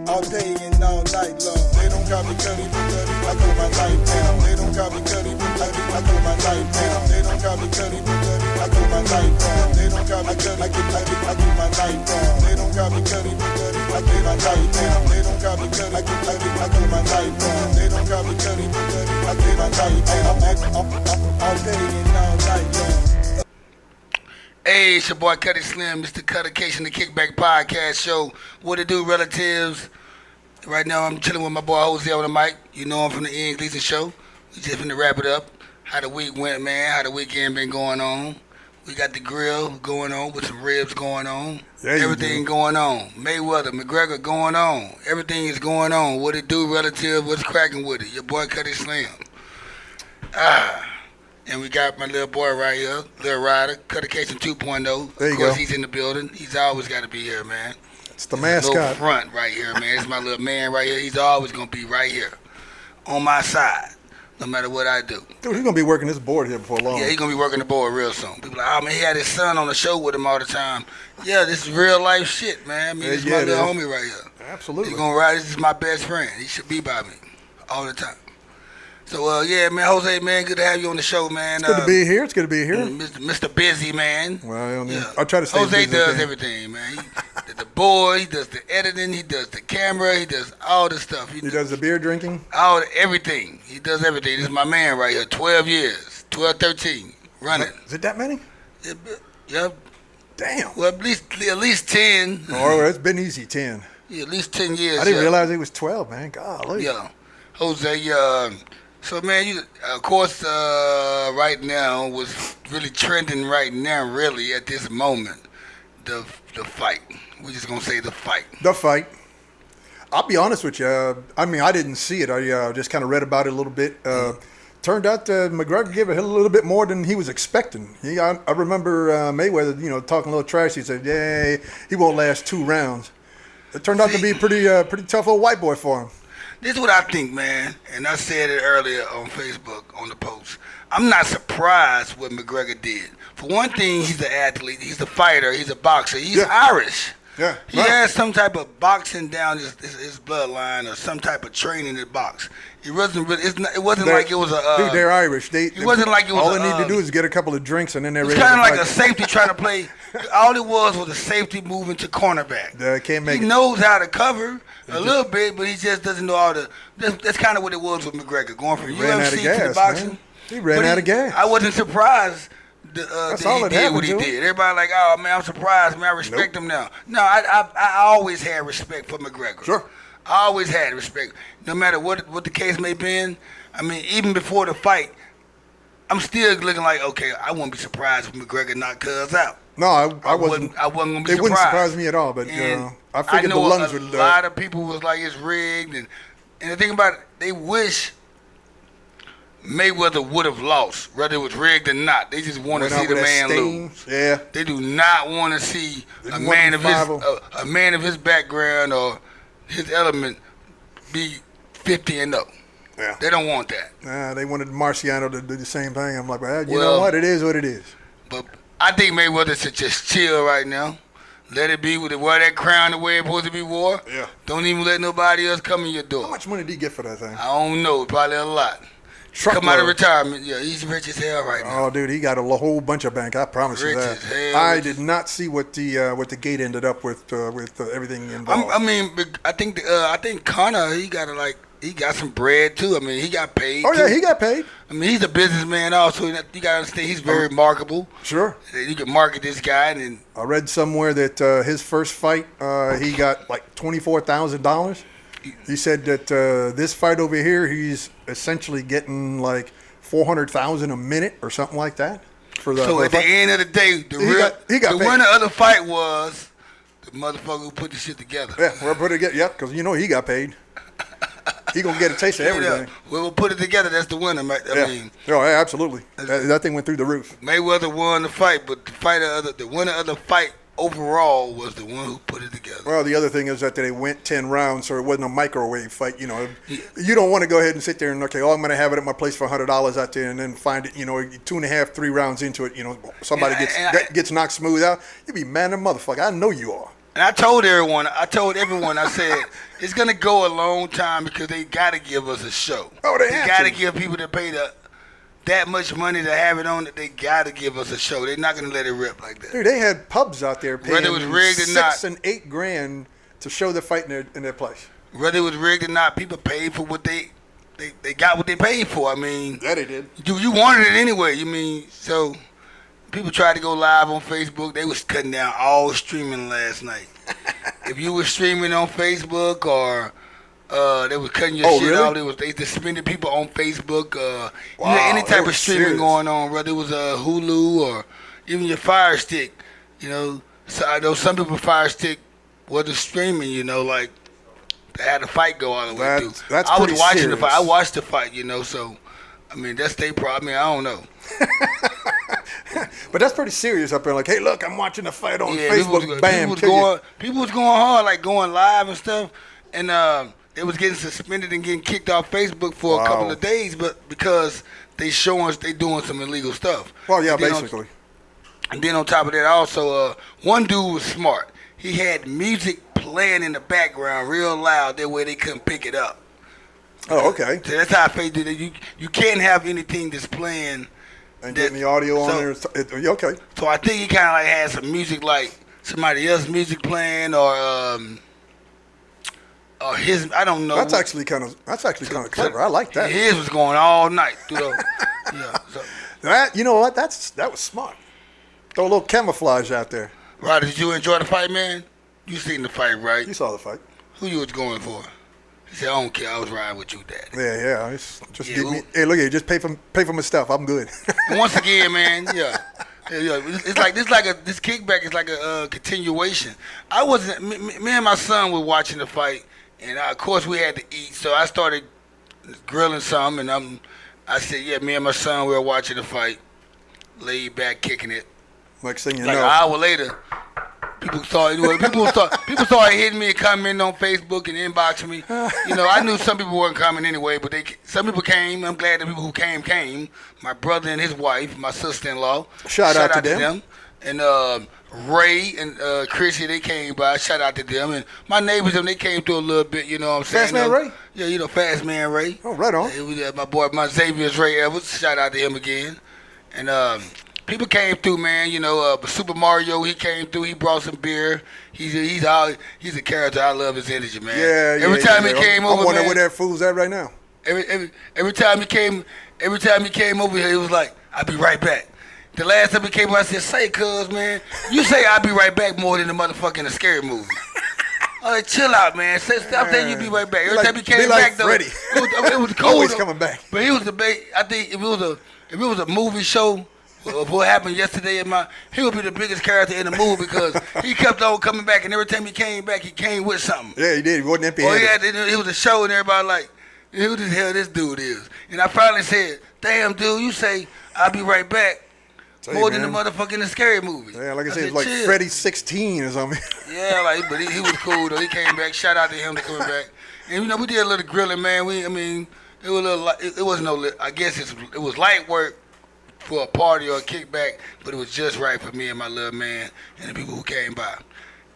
all day and all night long. They don't call me Cuddy, I throw my knife down. They don't call me Cuddy, I throw my knife down. They don't call me Cuddy, I throw my knife down. They don't call me Cuddy, I throw my knife down. They don't call me Cuddy, I throw my knife down. They don't call me Cuddy, I throw my knife down. They don't call me Cuddy, I throw my knife down. All day and all night long. Hey, it's your boy Cuddy Slim, Mr. Cuttacation, the Kickback Podcast Show. What it do, relatives? Right now, I'm chilling with my boy Jose on the mic. You know him from the Ian Gleason Show. We just finna wrap it up. How the week went, man. How the weekend been going on. We got the grill going on with some ribs going on. Yeah, everything going on. Mayweather, McGregor going on. Everything is going on. What it do, relative? What's cracking with it? Your boy Cuddy Slim. And we got my little boy right here, Little Rider, Cuttacation 2.0. There you Of course, go. He's in the building. He's always got to be here, man. It's the He's a little mascot. front right here, man. It's my little man right here. He's always going to be right here on my side, no matter what I do. Dude, he's going to be working this board here before long. Yeah, he's going to be working the board real soon. People like, oh, man, he had his son on the show with him all the time. Yeah, this is real life shit, man. I mean, this is my little homie right here. Absolutely. He's going to ride. This is my best friend. He should be by me all the time. So, yeah, man, Jose, man, good to have you on the show, man. It's good to be here. It's good to be here. Mr. Busy, man. Well, Yeah. I try to stay Jose busy. does everything, man. He does the board, he does the editing, he does the camera, he does all the stuff. He does the beer drinking. Everything. He does everything. This is my man right here. 12 years, 12, 13, running. Is it that many? Yep. Damn. Well, at least 10. Oh, it's been easy, 10. Yeah, at least 10 years. I didn't yeah. realize it was 12, man. Golly. Yeah. Jose, so, man, you, of course, right now, what's really trending right now, really, at this moment, the fight. We're just going to say the fight. The fight. I'll be honest with you. I mean, I didn't see it. I just kind of read about it a little bit. Turned out McGregor gave a little bit more than he was expecting. I remember Mayweather, talking a little trash. He said, yeah, he won't last 2 rounds. It turned out to be a pretty tough old white boy for him. This is what I think, man, and I said it earlier on Facebook on the post. I'm not surprised what McGregor did. For one thing, he's an athlete, he's a fighter, he's a boxer, he's Irish. Yeah, He has some type of boxing down his bloodline or some type of training in box. It wasn't really, it wasn't like it was a. Dude, they're Irish. It wasn't like it was all they need to do is get a couple of drinks and then they're It's ready. kind of to like fight. a safety trying to play. All it was a safety moving to cornerback. Can't make He it. knows how to cover a little bit, but he just doesn't know how to. That's kind of what it was with McGregor, going from ran out of UFC to gas, the boxing. man. He ran out of gas. I wasn't surprised That's that all he that did happened what he to him. did. Everybody like, oh man, I'm surprised. Man, I respect him now. No, I always had respect for McGregor. Sure. I always had respect, no matter what the case may be. I mean, even before the fight, I'm still looking like, okay, I wouldn't be surprised if McGregor knocked Cuz out. No, I wasn't. I wasn't gonna be It surprised. wouldn't surprise me at all. But And I figured the know lungs a would. lot of people was like it's rigged, and the thing about it, they wish Mayweather would have lost, whether it was rigged or not. They just want to see the man lose. Yeah. They do not want to see They a want man him a man of his background or his element be 50-0. Yeah. They don't want that. They wanted Marciano to do the same thing. I'm like, well, you Well, know what? It is what it is. But I think Mayweather should just chill right now. Let it be with it. Wear that crown the way it's supposed to be wore. Yeah. Don't even let nobody else come in your door. How much money did he get for that thing? I don't know. Probably a lot. Come out of retirement. Yeah, he's rich as hell right now. Oh, dude, he got a whole bunch of bank. I promise you Rich that. as hell. I did not see what the gate ended up with everything involved. I think Connor, he got some bread too. I mean, he got paid. Oh yeah, too. he got paid. I mean, he's a businessman also. You got to understand, he's very marketable. Sure. You can market this guy, and then I read somewhere that his first fight, he got like $24,000. He said that this fight over here, he's essentially getting like $400,000 a minute or something like that. So at the end of the day, the winner of the fight was the motherfucker who put the shit together. Yeah, we'll put it together. Yep, because you know he got paid. He gonna get a taste of everything. We'll put it together. That's the winner. I mean, yeah, absolutely. That thing went through the roof. Mayweather won the fight, but the winner of the fight overall was the one who put it together. Well, the other thing is that they went 10 rounds, so it wasn't a microwave fight. You know, you don't want to go ahead and sit there and, okay, I'm going to have it at my place for $100 out there, and then find it, 2.5, 3 rounds into it, somebody gets knocked smooth out. You'd be mad at motherfucker. I know you are. And I told everyone, I said, it's going to go a long time because they got to give us a show. Oh, they have got to. give people that pay that much money to have it on it. They got to give us a show. They're not going to let it rip like that. Dude, they had pubs out there paying Whether it was rigged or not. $6,000 and $8,000 to show the fight in their place. Whether it was rigged or not, people paid for what they got what they paid for. I mean, Yeah, they did. you wanted it anyway. You mean, so people tried to go live on Facebook. They was cutting down all streaming last night. If you were streaming on Facebook or they was cutting your shit really? off, they suspended people on Facebook. You Wow, had any that type of was streaming serious. going on, whether it was Hulu or even your Fire Stick. You know, so I know some people Fire Stick wasn't streaming. You know, like they had the fight go all the way through. That's I was pretty watching serious. the fight. I watched the fight. You know, so I mean that's their problem. I mean, I don't know. But that's pretty serious up there. Like, hey, look, I'm watching the fight on Yeah, Facebook. Bam, people was going hard, like going live and stuff, and they was getting suspended and getting kicked off Facebook for a couple of days, but because they showing us they doing some illegal stuff. Well, yeah, And then basically. And then on top of that, also one dude was smart. He had music playing in the background real loud, that way they couldn't pick it up. Oh, okay. So that's how Facebook did it. You can't have anything that's playing. And getting the audio on there. Okay. So I think he kind of like had some music, like somebody else's music playing, or his. I don't know. That's actually kind of clever. I like that. His was going all night through the. Yeah. So. That, you know what? That was smart. Throw a little camouflage out there. Right. Did you enjoy the fight, man? You seen the fight, right? You saw the fight. Who you was going for? He said, "I don't care. I was riding with you, Daddy." Yeah. Just give me. Hey, look here. Just pay for my stuff. I'm good. Once again, man. Yeah. It's like this kickback is like a continuation. I wasn't. Me and my son were watching the fight, and of course we had to eat. So I started grilling some, and I said, "Yeah, me and my son we were watching the fight, laid back, kicking it." Next thing you Like know, an hour later, people started hitting me and commenting on Facebook and inboxing me. You know, I knew some people weren't coming anyway, but some people came. I'm glad the people who came. My brother and his wife, my sister-in-law. Shout out to them. And Ray and Chrissy, they came by. Shout out to them. And my neighbors, they came through a little bit. You know what I'm saying? Fast Man Ray? Yeah, you know, Fast Man Ray. Oh, right on. It was my boy, my Xavier's Ray Evans. Shout out to him again. And people came through, man. You know, Suppa Mario, he came through. He brought some beer. He's a character. I love his energy, man. Yeah. Every time he came over, I wonder man, where that fool's at right now. Every time he came over here, he was like, "I'll be right back." The last time he came over, I said, "Say, cuz, man, you say I'll be right back more than the motherfucking the scary movie." All right, chill out, man. Stop saying you be right back. Every time he came back, though, Freddy. it was cold. Always coming back. But he was the big. I think if it was a movie show of what happened yesterday, he would be the biggest character in the movie because he kept on coming back, and every time he came back, he came with something. Yeah, he did. He wasn't empty-handed. It was a show, and everybody like, who the hell this dude is? And I finally said, "Damn, dude, you say I'll be right back more than the motherfucking the scary movie." Yeah, like I said, it's like chill. Freddy 16 or something. Yeah, but he was cool though. He came back. Shout out to him for coming back. And you know, we did a little grilling, man. It was a little. It wasn't no. I guess it was light work for a party or a kickback, but it was just right for me and my little man and the people who came by.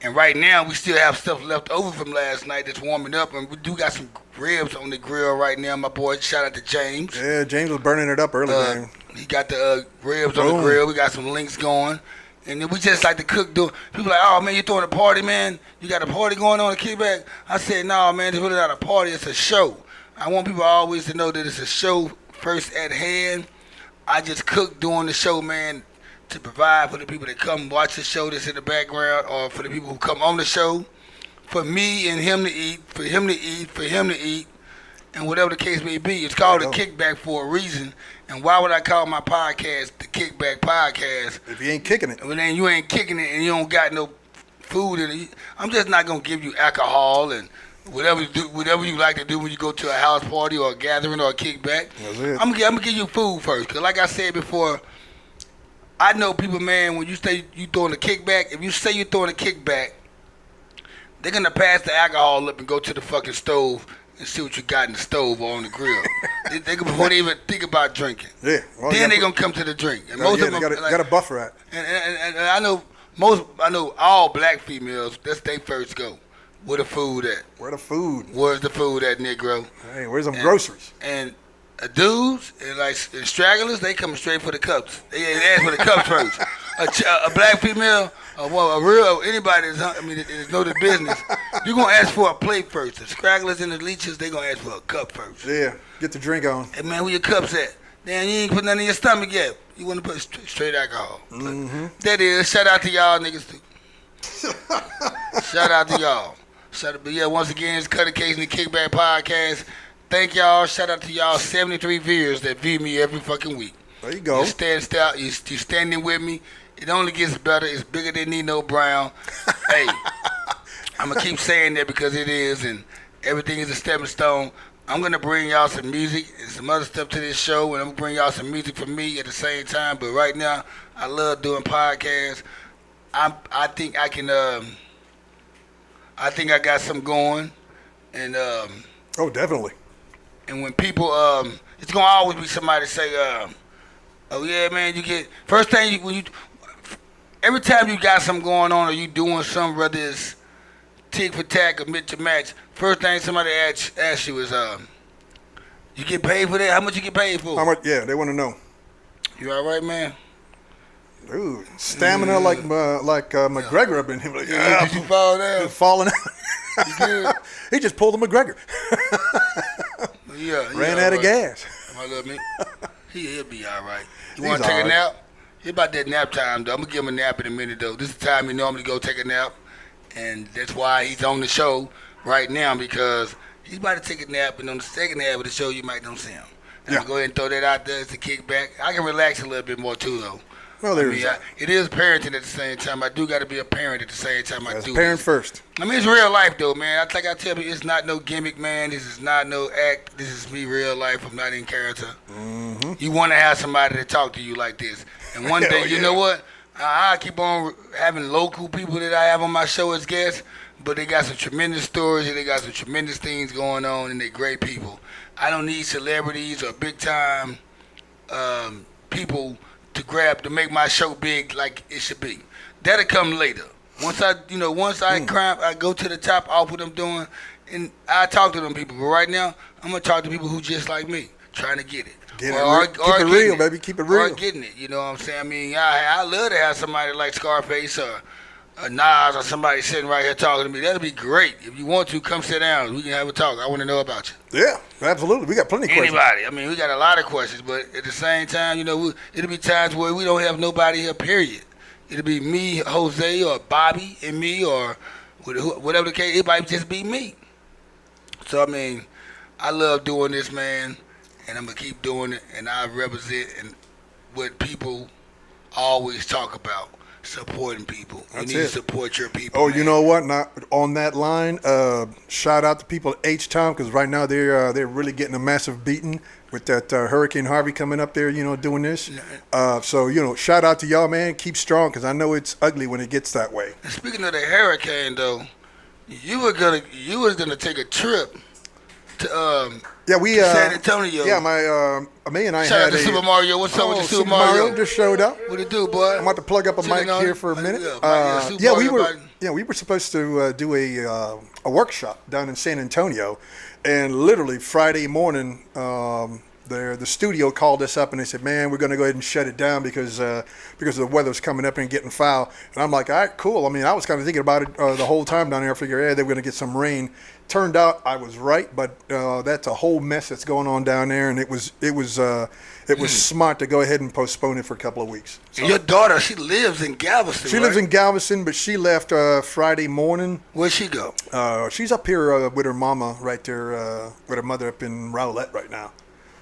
And right now, we still have stuff left over from last night that's warming up, and we do got some ribs on the grill right now. My boy, shout out to James. Yeah, James was burning it up early, man. He got the ribs on the grill. We got some links going. And then we just like to cook. People like, "Oh, man, you throwing a party, man? You got a party going on a kickback?" I said, "No, man, it's really not a party. It's a show. I want people always to know that it's a show first at hand. I just cook during the show, man, to provide for the people that come watch the show that's in the background, or for the people who come on the show, for me and him to eat, for him to eat, for him to eat, and whatever the case may be. It's called a kickback for a reason. And why would I call my podcast the Kickback Podcast? If you ain't kicking it. When then you ain't kicking it and you don't got no food in it. I'm just not going to give you alcohol and whatever you like to do when you go to a house party or a gathering or a kickback. That's it. I'm gonna give you food first, because like I said before, I know people, man, when you say you throwing a kickback, if you say you're throwing a kickback, they're gonna pass the alcohol up and go to the fucking stove and see what you got in the stove or on the grill. Before they even think about drinking. Yeah. Well, then they're gonna come to the drink. And most of them got a buffer at. And I know I know all black females, that's they first go. Where the food at? Where the food? Where's the food at, Negro? Hey, where's them groceries? And dudes and like stragglers, they coming straight for the cups. They ask for the cups first. A black female, a real anybody that's know the business, you gonna ask for a plate first. The stragglers and the leeches, they gonna ask for a cup first. Yeah, get the drink on. Hey man, where your cups at? Damn, you ain't put nothing in your stomach yet. You want to put straight alcohol. Mm-hmm. That is. Shout out to y'all niggas too. Shout out to y'all. But yeah, once again, it's Cuttacation, the Kickback Podcast. Thank y'all. Shout out to y'all 73 viewers that view me every fucking week. There you go. You standing with me. It only gets better. It's bigger than Nino Brown. Hey, I'm going to keep saying that because it is, and everything is a stepping stone. I'm going to bring y'all some music and some other stuff to this show, and I'm going to bring y'all some music from me at the same time. But right now, I love doing podcasts. I think I can, I think I got something going. And oh, definitely. And when people, it's going to always be somebody say, oh, yeah, man, you get, first thing, every time you got something going on or you doing something, whether it's tick for tack or mid to match, first thing somebody asks you is, you get paid for that? How much you get paid for? How much? Yeah, they want to know. You all right, man? Dude, stamina like McGregor up in him. Like, Did you fall down? Just falling out. You good? He just pulled the McGregor. Yeah. Ran out of gas. My little man. He'll be all right. You want to take a nap? It's about that nap time, though. I'm going to give him a nap in a minute, though. This is the time he normally go take a nap. And that's why he's on the show right now, because he's about to take a nap, and on the second half of the show, you might don't see him. I'm going to go ahead and throw that out there as a kickback. I can relax a little bit more, too, though. Well, it is parenting at the same time. I do got to be a parent at the same time. I do. Parent first. I mean, it's real life, though, man. I tell you, it's not no gimmick, man. This is not no act. This is me, real life. I'm not in character. Mm-hmm. You want to have somebody to talk to you like this. And one day, you know what? I keep on having local people that I have on my show as guests, but they got some tremendous stories and they got some tremendous things going on, and they're great people. I don't need celebrities or big-time people to make my show big like it should be. That'll come later. Once I climb, I go to the top off what I'm doing, and I talk to them people. But right now, I'm going to talk to people who just like me, trying to get it. Keep it real, baby. Keep it real. Or getting it, you know what I'm saying? I mean, I love to have somebody like Scarface or Nas or somebody sitting right here talking to me. That'd be great. If you want to, come sit down. We can have a talk. I want to know about you. Yeah, absolutely. We got plenty of questions. Anybody. I mean, we got a lot of questions, but at the same time, it'll be times where we don't have nobody here, period. It'll be me, Jose, or Bobby and me, or whatever the case. It might just be me. So, I mean, I love doing this, man, and I'm going to keep doing it, and I represent what people always talk about. Supporting people. You need to support your people. Oh, man. You know what? Not on that line. Shout out to people at H-Town, because right now they're really getting a massive beating with that Hurricane Harvey coming up there. Doing this. So shout out to y'all, man. Keep strong, because I know it's ugly when it gets that way. And speaking of the hurricane, though, you was gonna take a trip to San Antonio. Yeah, my me and I Shout had out to Suppa Mario. What's up with the Suppa Mario? Mario? Just showed up. What it do, boy? I'm about to plug up a mic here for a minute. We were supposed to do a workshop down in San Antonio, and literally Friday morning, the studio called us up and they said, "Man, we're going to go ahead and shut it down because the weather's coming up and getting foul." And I'm like, "All right, cool." I mean, I was kind of thinking about it the whole time down there. I figured, they were going to get some rain. Turned out I was right, but that's a whole mess that's going on down there, and it was smart to go ahead and postpone it for a couple of weeks. So, your daughter, she lives in Galveston. She lives in Galveston, but she left Friday morning. Where'd she go? She's up here with her mama right there, with her mother up in Rowlett right now.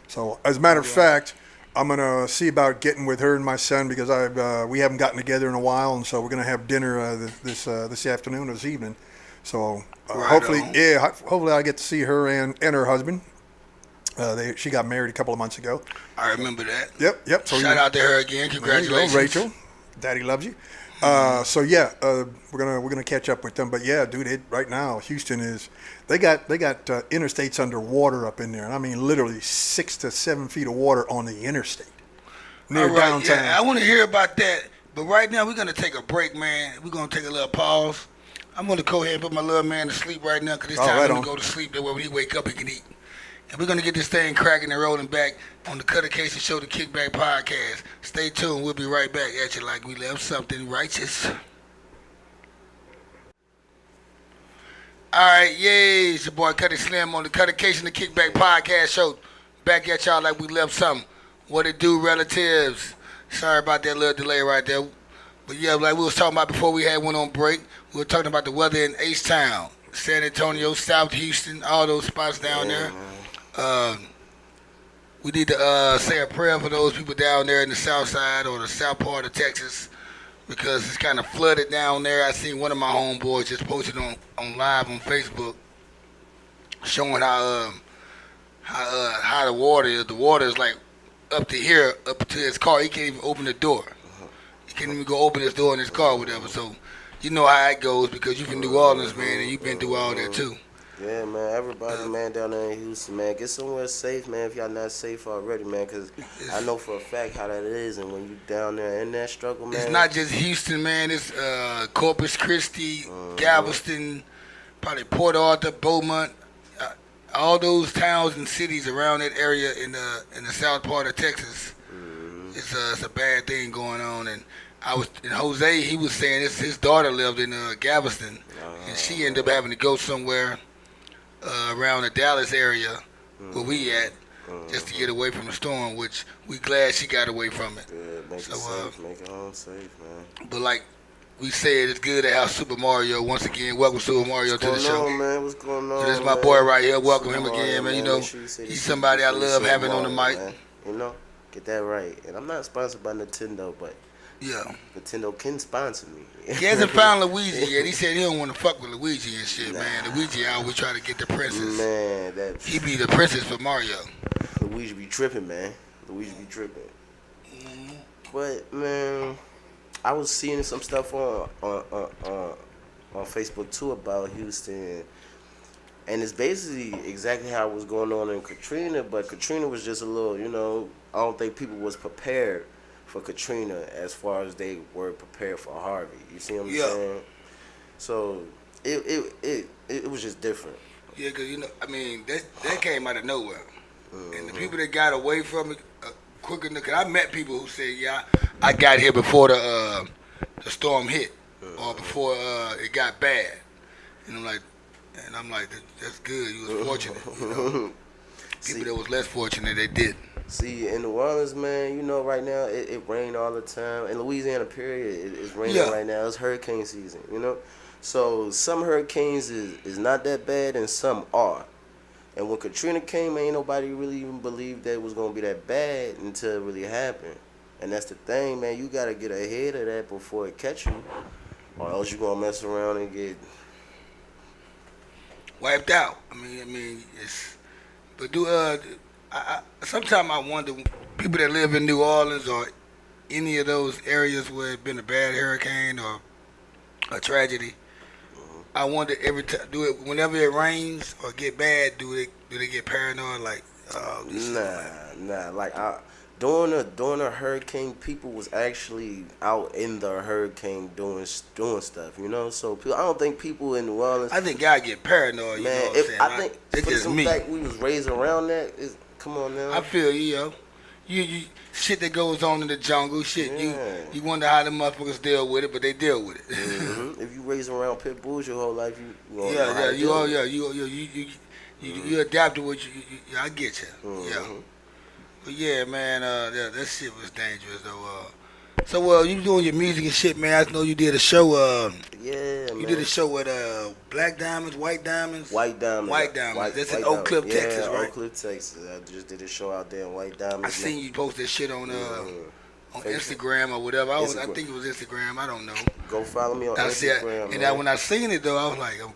So, as a matter of fact, I'm gonna see about getting with her and my son, because we haven't gotten together in a while, and so we're gonna have dinner this afternoon or this evening. So hopefully I get to see her and her husband. She got married a couple of months ago. I remember that. Yep. So shout out to her again. Congratulations, Rachel. Daddy loves you. We're gonna catch up with them. But yeah, dude, right now Houston they got interstates underwater up in there, and I mean literally 6 to 7 feet of water on the interstate near downtown. Yeah, I want to hear about that. But right now, we're going to take a break, man. We're going to take a little pause. I'm going to go ahead and put my little man to sleep right now because it's time for him to go to sleep. That way when he wake up, he can eat. And we're going to get this thing cracking and rolling back on the Cuttacation Show, the Kickback Podcast. Stay tuned. We'll be right back at you like we left something righteous. All right, yay. It's your boy Cutty Slim on the Cuttacation, the Kickback Podcast Show. Back at y'all like we left something. What it do, relatives? Sorry about that little delay right there. But yeah, like we was talking about before we had one on break, we were talking about the weather in H-Town, San Antonio, South Houston, all those spots down there. We need to say a prayer for those people down there in the south side or the south part of Texas because it's kind of flooded down there. I seen one of my homeboys just posted on live on Facebook showing how the water is. The water is like up to here, up to his car. He can't even open the door. He can't even go open his door in his car or whatever. So you know how it goes because you from New Orleans, man, and you've been through all that too. Yeah, man, everybody, man, down there in Houston, man, get somewhere safe, man, if y'all not safe already, man, because I know for a fact how that is, and when you down there in that struggle, man. It's not just Houston, man, it's Corpus Christi, Galveston, probably Port Arthur, Beaumont, all those towns and cities around that area in the south part of Texas. It's a bad thing going on, and Jose, he was saying his daughter lived in Galveston, and she ended up having to go somewhere around the Dallas area where we at, just to get away from the storm, which we glad she got away from it. Yeah, make it safe, make it home safe, man. But like we said, it's good to have Suppa Mario once again. Welcome Suppa Mario to the show. Man? What's going on, so this is my boy right here. Welcome Suppa him Mario, again, man. You know, sure he's somebody I love having on the mic. Man. You know, get that right. And I'm not sponsored by Nintendo, but yeah, Nintendo can sponsor me. He hasn't found Luigi yet. He said he don't want to fuck with Luigi and shit, man. Luigi always try to get the princess. Man, he be the princess for Mario. Luigi be tripping, man. Luigi be tripping. But man, I was seeing some stuff on Facebook too about Houston, and it's basically exactly how it was going on in Katrina. But Katrina was just a little, you know, I don't think people was prepared for Katrina as far as they were prepared for Harvey. You see what I'm saying? So it was just different. Yeah, because, you know, I mean, that came out of nowhere. And the people that got away from it quicker, because I met people who said, yeah, I got here before the storm hit or before it got bad. And I'm like, that's good. You was fortunate. You know? People that was less fortunate, they didn't. See, in New Orleans, man, you know, right now, it rain all the time. In Louisiana, period, it's raining right now. It's hurricane season, you know? So some hurricanes is not that bad and some are. And when Katrina came, ain't nobody really even believed that it was going to be that bad until it really happened. And that's the thing, man. You got to get ahead of that before it catch you. Or else you going to mess around and get wiped out. I mean, it's... But sometimes I wonder, people that live in New Orleans or any of those areas where it's been a bad hurricane or a tragedy, I wonder every time, whenever it rains or get bad, do they get paranoid? Like, nah. Like during a hurricane, people was actually out in the hurricane doing stuff, you know. So I don't think people in New Orleans. I think God get paranoid. You know what I'm saying? I think it's just me. Fact we was raised around that. Come on now. I feel you, yo. You shit that goes on in the jungle, shit. Yeah. You wonder how the motherfuckers deal with it, but they deal with it. If you raised around pit bulls your whole life, you adapt to what you I get you. Yeah. But yeah, man, that shit was dangerous though. So you doing your music and shit, man. I know you did a show. You did a show with Black Diamonds, White Diamonds. White Diamonds. That's in Oak Cliff, Texas, right? Oak Cliff, Texas. I just did a show out there in White Diamonds. I seen you post that shit on Instagram or whatever. I think it was Instagram. I don't know. Go follow me on Instagram. And when I seen it though, I was like, I'm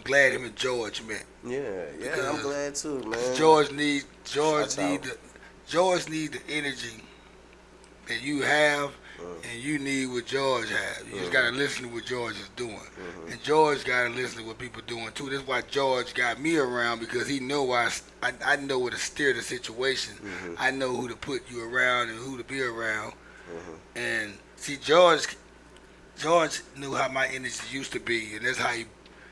glad him and George met. Yeah, I'm glad too, man. George need the energy that you have, and you need what George has. You just gotta listen to what George is doing, and George gotta listen to what people doing too. That's why George got me around, because he know I know where to steer the situation. I know who to put you around and who to be around, and See, George knew how my energy used to be, and that's how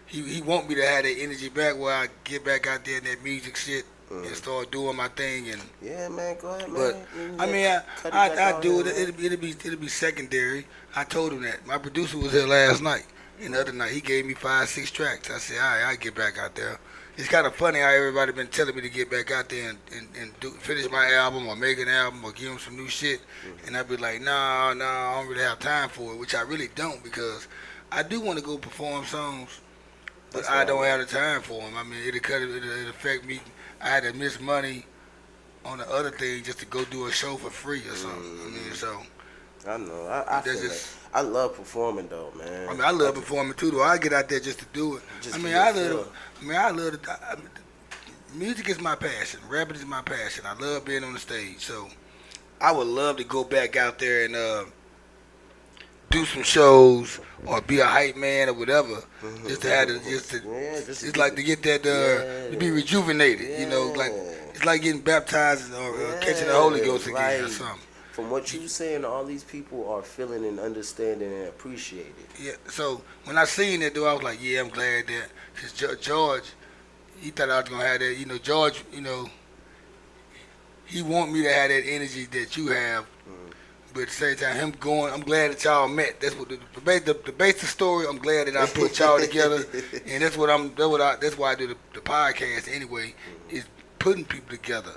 he want me to have that energy back where I get back out there in that music shit and start doing my thing. And yeah, man, go ahead, but man. I mean, I do it. It'll be secondary. I told him that. My producer was here last night, and the other night he gave me 5-6 tracks. I said, all right, I get back out there. It's kind of funny how everybody been telling me to get back out there and finish my album or make an album or give them some new shit. And I be like, no, I don't really have time for it, which I really don't, because I do want to go perform songs, but I don't have the time for them. I mean, it'll affect me. I had to miss money on the other thing just to go do a show for free or something. I mean, so. I know. I feel that. I love performing though, man. I mean, I love performing too, though. I get out there just to do it. Music is my passion. Rapping is my passion. I love being on the stage. So I would love to go back out there and do some shows or be a hype man or whatever. Just to have it's like to get that to be rejuvenated. Yeah. You know, like it's like getting baptized or catching the Holy Ghost again or something. From what you saying, all these people are feeling and understanding and appreciate it. Yeah, so when I seen that, though, I was like, yeah, I'm glad that, because George, he thought I was going to have that, George, he want me to have that energy that you have, but at the same time, him going, I'm glad that y'all met. That's what the basic story, I'm glad that I put y'all together, and that's why I do the podcast anyway, is putting people together.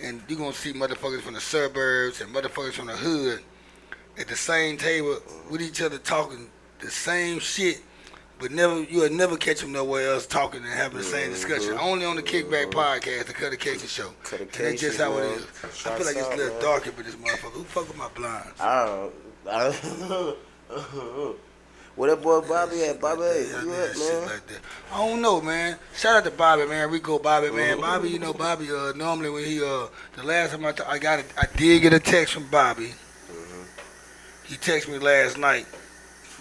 And you're going to see motherfuckers from the suburbs and motherfuckers from the hood at the same table with each other talking the same shit, but you'll never catch them nowhere else talking and having the same discussion. Only on the Kickback Podcast, the Cuttacation Show. And that's just how it is. I feel like it's a little darker for this motherfucker. Who fuck with my blinds? I don't know. Where that boy Bobby at? Bobby, you at, man? Like that. I don't know, man. Shout out to Bobby, man. Rico Bobby, man. Bobby, Bobby, normally when he, the last time I did get a text from Bobby. He texted me last night.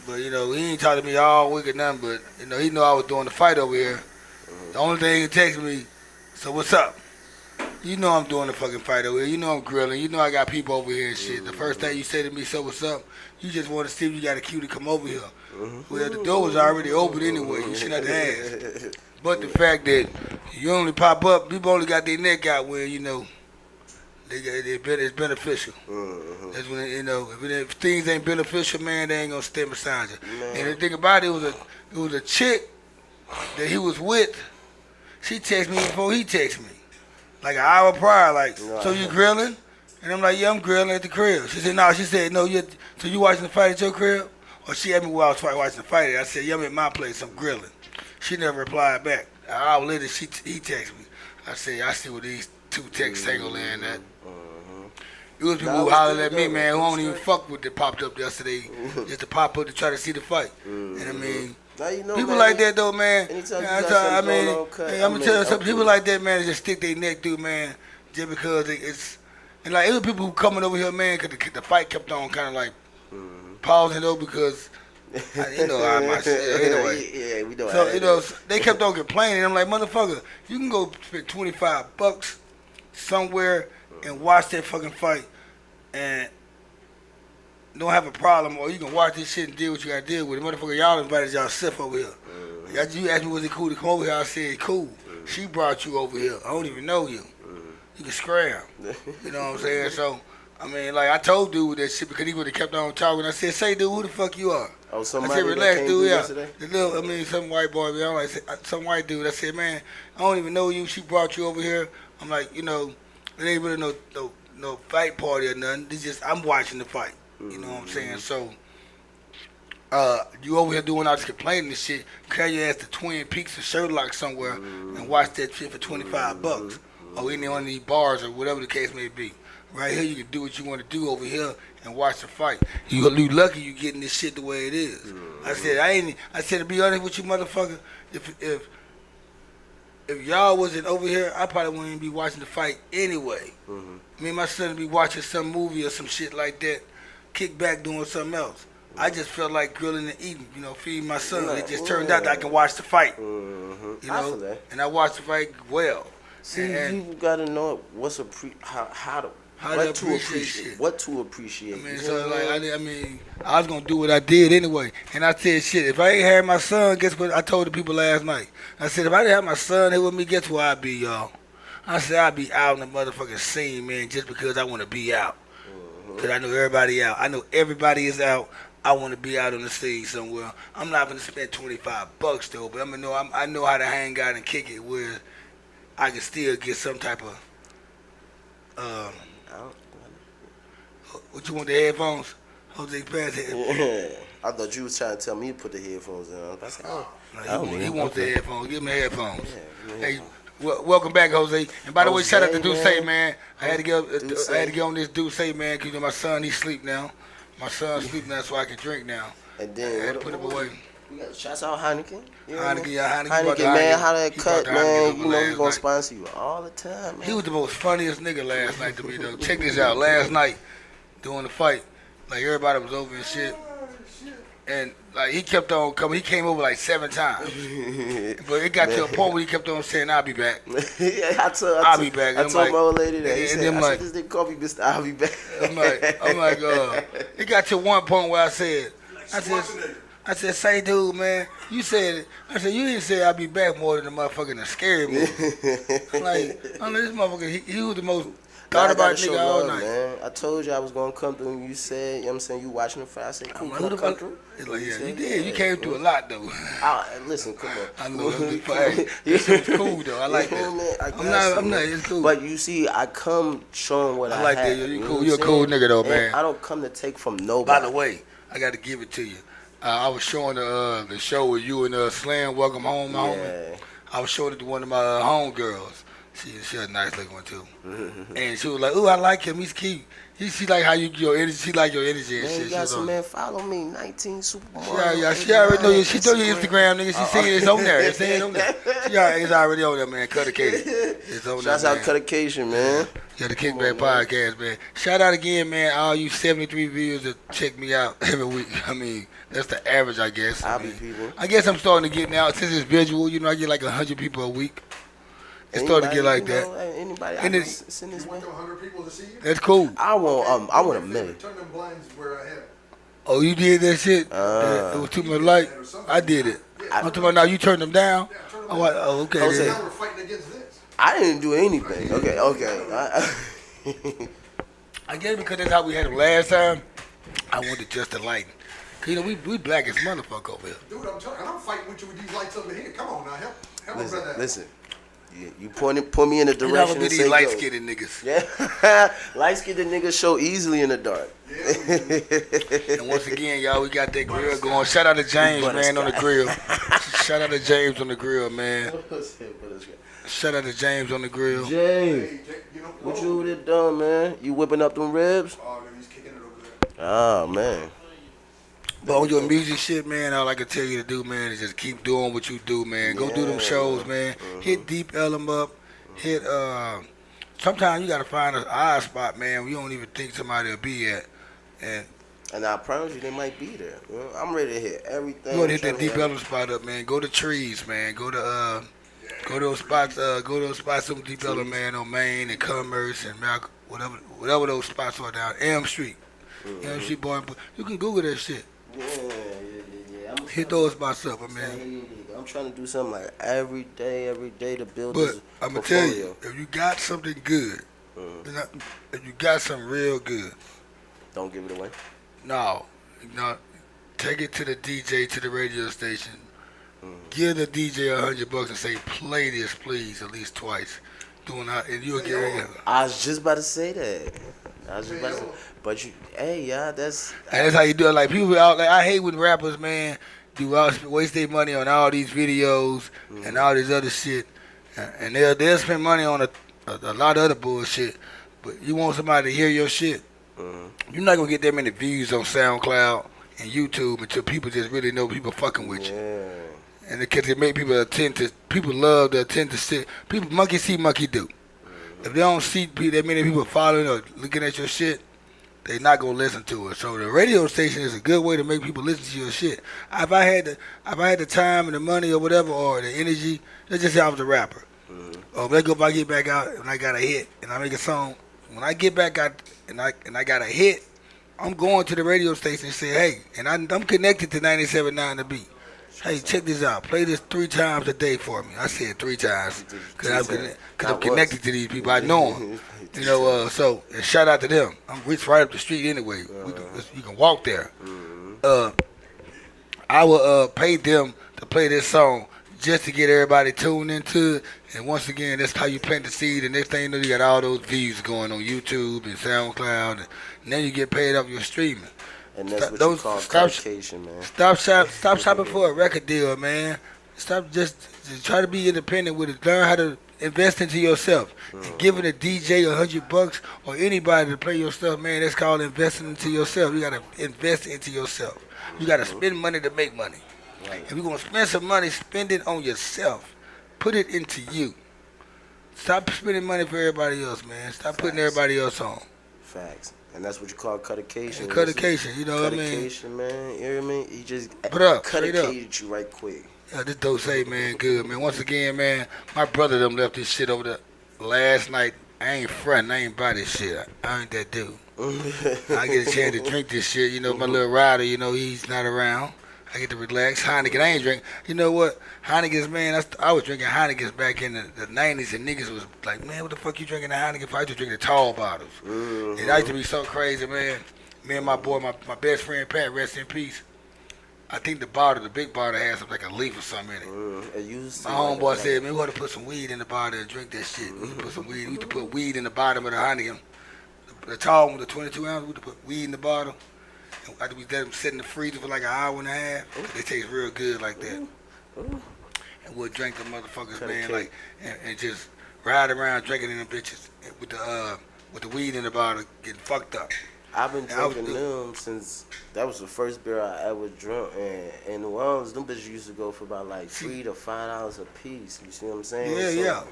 But, he ain't talking to me all week or nothing, but, he know I was doing the fight over here. The only thing he texted me, so what's up? You know I'm doing the fucking fight over here. You know I'm grilling. You know I got people over here and shit. The first thing you said to me, so what's up? You just want to see if you got a cue to come over here. Well, the door was already open anyway. You shouldn't have to ask. But the fact that you only pop up, people only got their neck out where, it's beneficial. That's when, if things ain't beneficial, man, they ain't going to stand beside you. And the thing about it was a chick that he was with. She texted me before he texted me. Like an hour prior, so you grilling? And I'm like, yeah, I'm grilling at the crib. She said, no, so you watching the fight at your crib? Or she asked me while I was watching the fight. I said, yeah, I'm at my place, I'm grilling. She never replied back. An hour later, he texted me. I said, I see what these two texts tangle in at. It was people who hollered at me, man, who don't even fuck with that popped up yesterday, just to pop up to try to see the fight. And I mean, people man, like that though, man. I'm gonna tell you something. People like that, man, just stick their neck through, man, just because it's. And like, it was people who coming over here, man, because the fight kept on kind of like pausing though, because how my shit. Anyway, yeah, we know. So they kept on complaining. I'm like, motherfucker, you can go spend $25 somewhere and watch that fucking fight and don't have a problem, or you can watch this shit and deal what you gotta deal with it. Motherfucker, y'all invited y'all Sif over here. You asked me, was it cool to come over here? I said, cool. She brought you over here. I don't even know you. You can scram. You know what I'm saying? So, I mean, like, I told dude that shit because he would have kept on talking. I said, say, dude, who the fuck you are? Oh, somebody I said, relax, dude, yeah. Yesterday? Some white boy, man. I said, some white dude. I said, man, I don't even know you. She brought you over here. I'm like, it ain't really no fight party or nothing. It's just, I'm watching the fight. You know what I'm saying? So, you over here doing all this complaining and shit, carry your ass to Twin Peaks or Sherlock somewhere and watch that shit for $25 or any one of these bars or whatever the case may be. Right here, you can do what you want to do over here and watch the fight. You lucky you getting this shit the way it is. I said to be honest with you, motherfucker, if y'all wasn't over here, I probably wouldn't even be watching the fight anyway. Me and my son would be watching some movie or some shit like that, kick back doing something else. I just felt like grilling and eating, feeding my son. It just turned out that I can watch the fight, and I watched the fight well. See, you gotta know what's how How to appreciate shit. What to appreciate? I mean, so like, I was gonna do what I did anyway. And I said, shit, if I ain't had my son, guess what I told the people last night? I said, if I didn't have my son here with me, guess where I'd be, y'all? I said, I'd be out in the motherfucking scene, man, just because I want to be out. Because I know everybody out. I know everybody is out. I want to be out on the scene somewhere. I'm not gonna spend $25 though, but I know how to hang out and kick it where I can still get some type of what you want, the headphones? Jose pass headphones. I thought you was trying to tell me to put the headphones on. I said, He wants the headphones. Give him the headphones. Yeah, hey, welcome back, Jose. And by the way, shout out to Duce, man. I had to get on this Duce, man, because my son, he sleep now. My son sleep now, so I can drink now. And then I had to put him away. We got shouts out Heineken. Heineken, man, how that cut, man. You know he's gonna sponsor you all the time, man. He was the most funniest nigga last night to me, though. Check this out. Last night, during the fight, like everybody was over and shit. And like he kept on coming. He came over like 7 times. But it got to a point where he kept on saying, I'll be back. I'll be back. I told my old lady that. He said, like, this nigga call me Mr. I'll be back. I'm like, it got to one point where I said, say, dude, man, you said it. I said, you didn't say I'll be back more than the motherfucking the scary movie. Like, I know this motherfucker, he was the most thought about nigga all night. Man. I told you I was going to come through and you said, you know what I'm saying, you watching the fight. I said, cool, come through. It's like, yeah, you did. You came through a lot, though. Listen, come on. I know. This shit was cool, though. I like that. I'm not, it's cool. But you see, I come showing what I like have. That. You cool. You're a cool nigga, though, man. I don't come to take from nobody. By the way, I got to give it to you. I was showing the show with you and Slam, Welcome Home, my homie. I was showing it to one of my homegirls. She a nice looking one too. And she was like, "Ooh, I like him. He's cute. She like how your energy. She like your energy and man, shit." You got some man. Follow me, 19 Suppa Mario. Yeah. She already know you. She know your Instagram, nigga. She seen it's on there. It's on there. It's already on there, man. Cuttacation. It's on there. Shouts out Cuttacation, man. Yeah, the Kickback Podcast, man. Shout out again, man. All you 73 viewers that check me out every week. I mean, that's the average, I guess. I guess I'm starting to get now since it's visual. You know, I get like 100 people a week. It's starting to get like that. Anybody send this way? 100 people to see you? That's cool. I want a million. Turn them blinds where I have it. Oh, you did that shit? It was too much light? I did it. I'm talking about now you turned them down? Yeah, turn them down. Okay. Now we're fighting against this. I didn't do anything. Okay. I guess because that's how we had them last time. I wanted just the lighting. You know, we black as motherfucker over here. Dude, I'm fighting with you with these lights over here. Come on now, help my brother. Listen. You point me in the direction and say these light-skinned niggas. Yeah, light-skinned niggas show easily in the dark. Yeah. And once again, y'all, we got that grill going. Shout out to James, man, on the grill. Shout out to James on the grill, man. Shout out to James on the grill. James, what you over there doing, man? You whipping up them ribs? Oh, he's kicking it over there. Oh, man. But on your music shit, man, all I can tell you to do, man, is just keep doing what you do, man. Go do them shows, man. Hit Deep Ellum up. Hit, sometimes you got to find an odd spot, man, where you don't even think somebody will be at. And I promise you, they might be there. You know, I'm ready to hit everything. You want to hit that Deep Ellum spot up, man. Go to Trees, man. Go to those spots, some Deep Ellum, man, on Main and Commerce and Malcolm, whatever those spots are down Elm Street. Elm Street, boy. You can Google that shit. Yeah. Hit those spots up, man. I'm trying to do something like every day to build but this I'm going to portfolio. tell you, if you got something good, if you got something real good, don't give it away. No, take it to the DJ, to the radio station. Give the DJ $100 and say, play this, please, at least twice. And you'll get it. I was just about to say that. But that's how you do it. Like people out, like I hate when rappers, man, waste their money on all these videos and all this other shit, and they'll spend money on a lot of other bullshit. But you want somebody to hear your shit, you're not gonna get that many views on SoundCloud and YouTube until people just really know people fucking with you. And because it make people love to attend to shit. People monkey see, monkey do. If they don't see that many people following or looking at your shit, they not gonna listen to it. So the radio station is a good way to make people listen to your shit. If I had the time and the money or whatever or the energy, let's just say I was a rapper. Or if I get back out and I got a hit and I make a song, When I get back out and I got a hit, I'm going to the radio station and say, hey, and I'm connected to 97.9 The Beat. Hey, check this out. Play this 3 times a day for me. I said 3 times because I'm connected to these people. I know them. You know, so and shout out to them. It's right up the street anyway. You can walk there. I will pay them to play this song just to get everybody tuned into it. And once again, that's how you plant the seed. And next thing you know, you got all those views going on YouTube and SoundCloud. And then you get paid off your streaming. And that's what you call cuttacation, man. Stop shopping for a record deal, man. Stop just try to be independent with it. Learn how to invest into yourself. And giving a DJ $100 or anybody to play your stuff, man, that's called investing into yourself. You gotta invest into yourself. You gotta spend money to make money. Right. If you're gonna spend some money, spend it on yourself. Put it into you. Stop spending money for everybody else, man. Stop putting everybody else on. Facts. And that's what you call cuttacation. Cuttacation, you know what I mean? Cuttacation, man. You hear me? He just cuttacated you right quick. Yeah, this dope say, man, good, man. Once again, man, my brother them left this shit over there last night. I ain't frontin', I ain't buy this shit. I ain't that dude. I get a chance to drink this shit. You know, my little rider, you know, he's not around. I get to relax. Heineken, I ain't drink. You know what? Heineken's, man, I was drinking Heineken's back in the 90s, and niggas was like, man, what the fuck you drinking the Heineken for? I used to drink the tall bottles. And I used to be so crazy, man. Me and my boy, my best friend, Pat, rest in peace. I think the big bottle had something like a leaf or something in it. My homeboy said, man, we ought to put some weed in the bottle and drink that shit. We used to put weed in the bottom of the Heineken. The tall one, the 22 ounce, we used to put weed in the bottle. And after we let them sit in the freezer for like an hour and a half, they taste real good like that. And we'll drink them motherfuckers, man, like, and just ride around drinking in them bitches with the weed in the bottle, getting fucked up. I've been drinking them since that was the first beer I ever drunk, and in New Orleans, them bitches used to go for about like $3 to $5 a piece. You see what I'm saying? Yeah.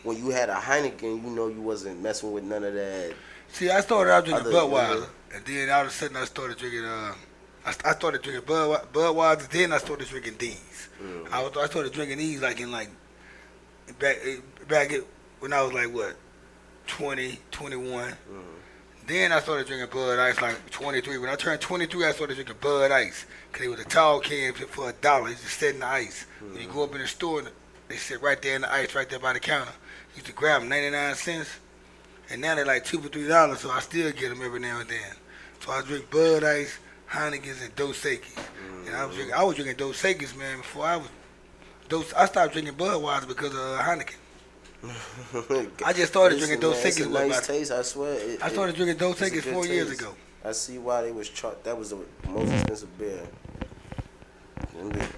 When you had a Heineken, you know you wasn't messing with none of that. See, I started out drinking Budweiser, and then all of a sudden I started drinking. I started drinking Budweiser, then I started drinking these. I started drinking these back when I was like what, 20, 21. Then I started drinking Bud Ice like 23. When I turned 23, I started drinking Bud Ice. Because it was a tall can for $1. It just sit in the ice. When you go up in the store, they sit right there in the ice, right there by the counter. You used to grab them 99 cents. And now they're like $2 for $3, so I still get them every now and then. So I drink Bud Ice, Heineken's, and Dos Equis. And I was drinking Dos Equis, man, before I stopped drinking Budweiser because of Heineken. I just started drinking Dos Equis. Nice taste, I swear. I started drinking Dos Equis 4 years ago. I see why they was that was the most expensive beer.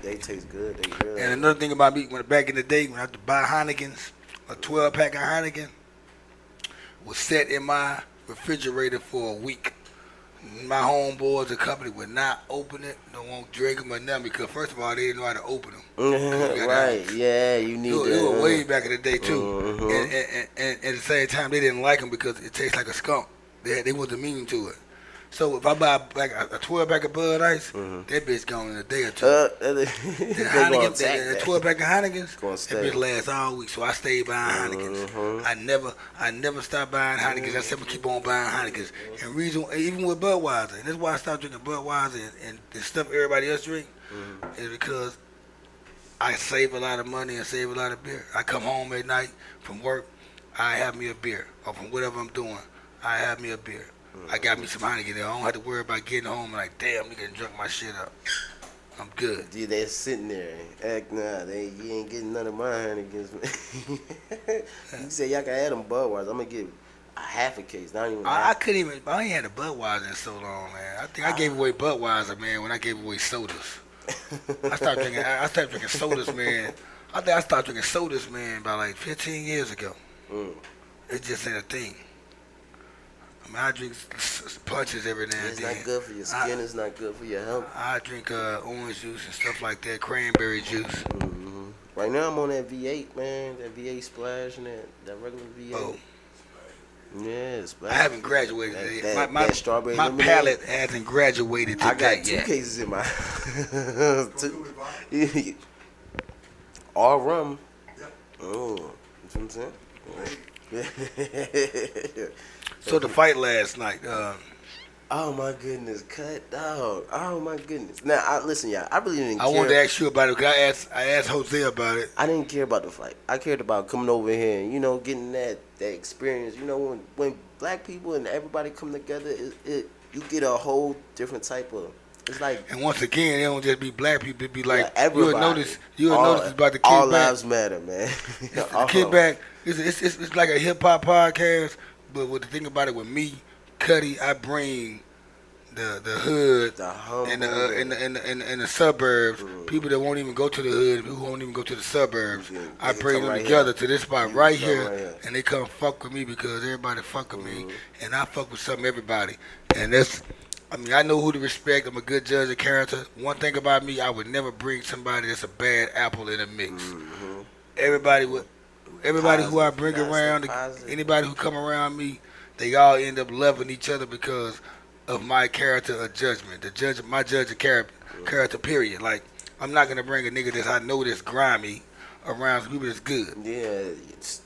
They taste good. They really. And another thing about me, back in the day, when I had to buy Heineken's, a 12-pack of Heineken was set in my refrigerator for a week. My homeboys, the company would not open it, don't want to drink them or nothing because first of all, they didn't know how to open them. Right, yeah, you need that. It was way back in the day too. And at the same time, they didn't like them because it tastes like a skunk. They wasn't immune to it. So if I buy like a 12-pack of Bud Ice, that bitch gone in a day or two. The 12-pack of Heineken's, that bitch lasts all week. So I stayed buying Heineken's. I never stopped buying Heineken's. I said we keep on buying Heineken's. And reason, even with Budweiser, and that's why I stopped drinking Budweiser and the stuff everybody else drink, is because I save a lot of money and save a lot of beer. I come home at night from work, I have me a beer, or from whatever I'm doing, I have me a beer. I got me some Heineken there. I don't have to worry about getting home and like, damn, nigga done drunk my shit up. I'm good. Dude, they're sitting there. Act you ain't getting none of my Heinekens, man. You say y'all can add them Budweiser. I'm going to get a half a case. Not even I ain't had a Budweiser in so long, man. I think I gave away Budweiser, man, when I gave away sodas. I started drinking sodas, man. I think I started drinking sodas, man, about like 15 years ago. It just ain't a thing. I mean, I drink punches every now and then. It's not good for your skin. It's not good for your health. I drink orange juice and stuff like that, cranberry juice. Right now, I'm on that V8, man. That V8 Splash and that regular V8. Oh. Yeah, Splash. I haven't graduated yet. My strawberry palate hasn't graduated to I got that two yet. cases in my... All rum. Oh, know what I'm saying? So the fight last night. Oh my goodness, cut dog. Oh my goodness. Now, listen, y'all. I really didn't care. I wanted to ask you about it. 'Cause I asked Jose about it. I didn't care about the fight. I cared about coming over here and getting that experience. When black people and everybody come together, you get a whole different type of. It's like. And once again, it don't just be black people. It be like everybody. You'll notice it's about the kickback. All lives matter, man. The kickback. It's like a hip hop podcast, but with the thing about it with me, Cuddy, I bring the hood and the suburbs, people that won't even go to the hood, who won't even go to the suburbs. I bring them together to this spot right here, and they come fuck with me because everybody fuck with me, and I fuck with everybody. And I know who to respect. I'm a good judge of character. One thing about me, I would never bring somebody that's a bad apple in a mix. Everybody who I bring around, anybody who come around me, they all end up loving each other because of my character of judgment. My judge of character, period. Like, I'm not going to bring a nigga that I know that's grimy around some people that's good. Yeah,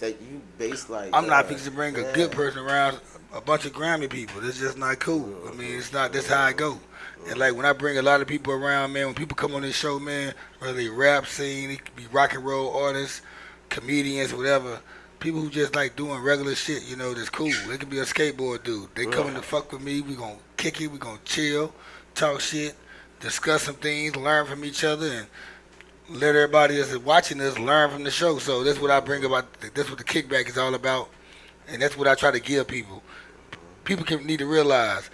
that you base like. I'm not fixing to bring a good person around a bunch of grimy people. That's just not cool. I mean, it's not, that's how I go. And like, when I bring a lot of people around, man, when people come on this show, man, whether they rap scene, it could be rock and roll artists, comedians, whatever, people who just like doing regular shit, that's cool. It could be a skateboard dude. They coming to fuck with me. We gonna kick it. We gonna chill, talk shit, discuss some things, learn from each other, and let everybody that's watching us learn from the show. So that's what I bring about. That's what the kickback is all about, and that's what I try to give people. People need to realize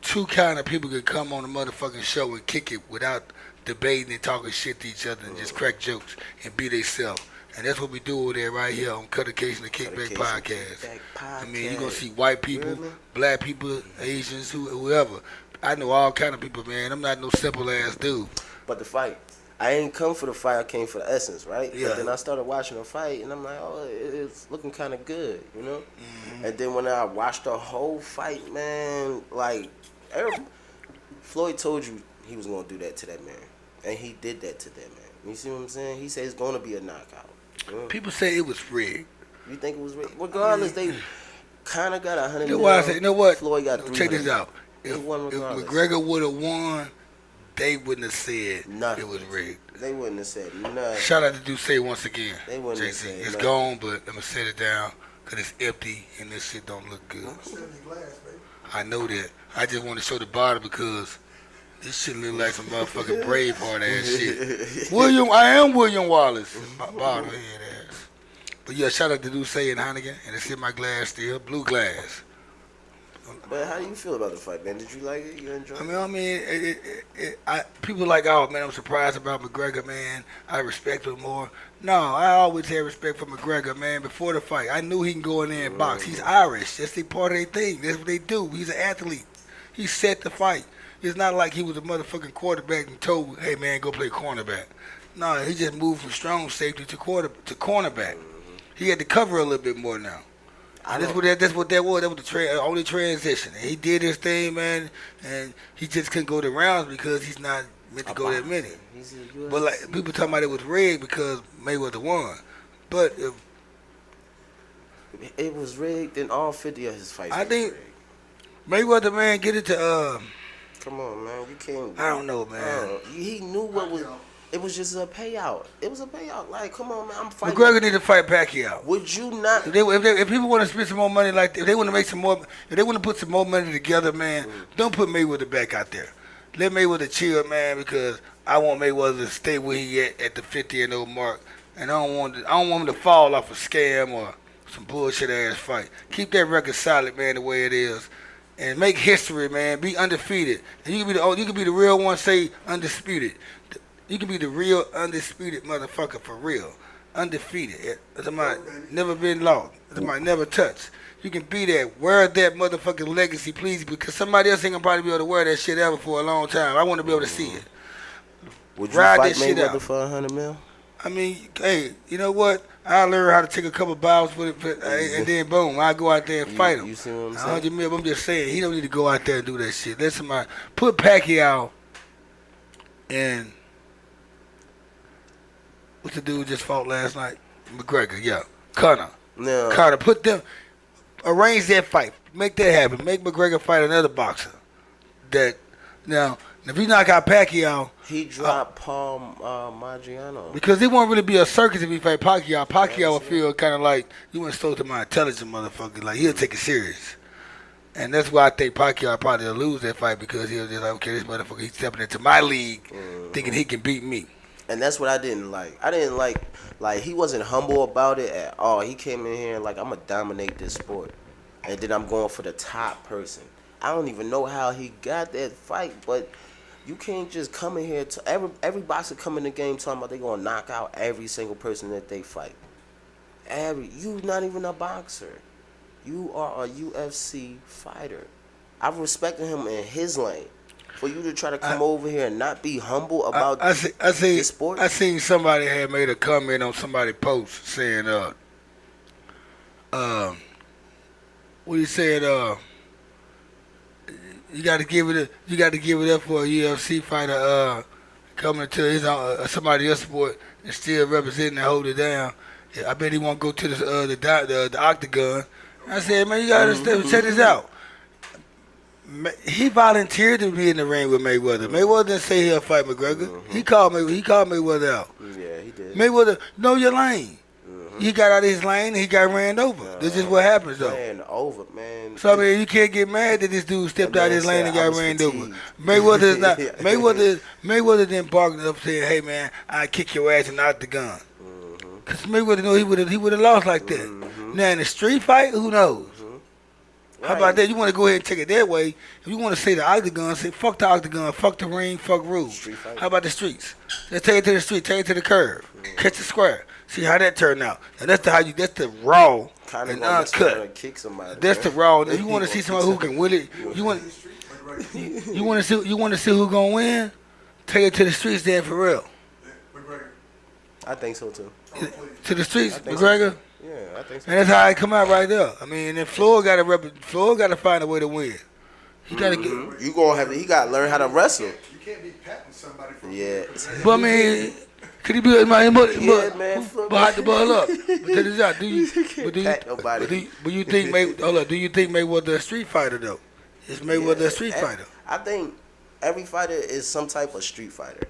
two kind of people can come on the motherfucking show and kick it without debating and talking shit to each other and just crack jokes and be themselves. And that's what we do over there right here on Cuttacation, the Kickback Podcast. I mean, you're going to see white people, black people, Asians, whoever. I know all kind of people, man. I'm not no simple ass dude. But the fight, I ain't come for the fight. I came for the essence, right? Yeah. But then I started watching the fight, and I'm like, oh, it's looking kind of good, And then when I watched the whole fight, man, like, Floyd told you he was going to do that to that man. And he did that to that man. You see what I'm saying? He said it's going to be a knockout. People say it was rigged. You think it was rigged? Regardless, they kind of got 100 You know what I say? You know what? Floyd got 300. Check this out. If regardless. McGregor would have won, they wouldn't have said nothing. It was rigged. They wouldn't have said nothing. Shout out to Duce once again. They wouldn't have JC. said It's nothing. gone, but I'm going to set it down because it's empty and this shit don't look good. I know that. I just want to show the bottle because this shit look like some motherfucking Braveheart ass shit. I am William Wallace. Bottle head ass. But yeah, shout out to Duce and Heineken, and it's in my glass still, blue glass. But how do you feel about the fight, man? Did you like it? You enjoy it? I mean, people like, oh man, I'm surprised about McGregor, man. I respect him more. No, I always had respect for McGregor, man. Before the fight, I knew he can go in there and box. He's Irish. That's part of their thing. That's what they do. He's an athlete. He set the fight. It's not like he was a motherfucking quarterback and told, hey man, go play cornerback. No, he just moved from strong safety to cornerback. He had to cover a little bit more now. That's what that was. That was the only transition. And he did his thing, man, and he just couldn't go the rounds because he's not meant to go that many. But like people talking about it was rigged because Mayweather won. But if it was rigged in all 50 of his fights. I think Mayweather, man, get it to come on, man, you can't. I don't know, man. He knew what was. It was just a payout. It was a payout. Like, come on, man, I'm fighting. McGregor need to fight Pacquiao. Would you not? If people want to spend some more money, like if they want to make some more, if they want to put some more money together, man, don't put Mayweather back out there. Let Mayweather chill, man, because I want Mayweather to stay where he at the 50-0 mark, and I don't want him to fall off a scam or some bullshit ass fight. Keep that record solid, man, the way it is, and make history, man. Be undefeated, and you can be the real one. Say undisputed. You can be the real undisputed motherfucker for real. Undefeated. Somebody never been lost. Somebody never touched. You can be that. Wear that motherfucking legacy, please, because somebody else ain't gonna probably be able to wear that shit ever for a long time. I want to be able to see it. Would you Ride fight that shit Mayweather out. for $100 million? I mean, hey, you know what? I learned how to take a couple bows with it, and then boom, I go out there and fight him. You see what I'm saying? 100 million. I'm just saying, he don't need to go out there and do that shit. Let somebody put Pacquiao and what's the dude just fought last night? McGregor, yeah. Conor. No. Conor, arrange that fight. Make that happen. Make McGregor fight another boxer. Now, if he knock out Pacquiao, he dropped Paul Maggiano. Because it won't really be a circus if he fight Pacquiao. Pacquiao will feel kind of like, you want to slow to my intelligent motherfucker. Like, he'll take it serious. And that's why I think Pacquiao probably will lose that fight because he'll just like, okay, this motherfucker, he's stepping into my league thinking he can beat me. And that's what I didn't like. I didn't like he wasn't humble about it at all. He came in here like, I'm going to dominate this sport. And then I'm going for the top person. I don't even know how he got that fight, but you can't just come in here to every boxer come in the game talking about they gonna knock out every single person that they fight. You not even a boxer. You are a UFC fighter. I've respected him in his lane. For you to try to come over here and not be humble about this sport. I seen somebody had made a comment on somebody's post saying, what he said, you got to give it up for a UFC fighter coming to his somebody else's sport and still representing and hold it down. I bet he won't go to the octagon. I said, man, you got to check this out. He volunteered to be in the ring with Mayweather. Mayweather didn't say he'll fight McGregor. He called Mayweather out. Yeah, he did. Mayweather, know your lane. He got out of his lane and he got ran over. This is what happens, though. Ran over, man. So I mean, you can't get mad that this dude stepped out of his lane and got ran over. Mayweather is not. Mayweather didn't bark up saying, "Hey man, I kick your ass in the octagon." Cause Mayweather know he would have lost like that. Now in a street fight, who knows? How about that? You want to go ahead and take it that way? If you want to say the octagon, say fuck the octagon, fuck the ring, fuck rules. How about the streets? Let's take it to the street, take it to the curve, catch the square. See how that turned out. And that's the raw and uncut. That's the raw. Now you want to see somebody who can win it. You want to see who gonna win? Take it to the streets, then for real. I think so too. To the streets, McGregor. So. Yeah, I think so. And that's how it come out right there. I mean, and Floyd got to find a way to win. He got to get. He got to learn how to wrestle. You can't be patting somebody for But I mean. Could he be man? But the ball up. But check this out. Do you think Mayweather a street fighter though? Is Mayweather a street fighter? I think every fighter is some type of street fighter.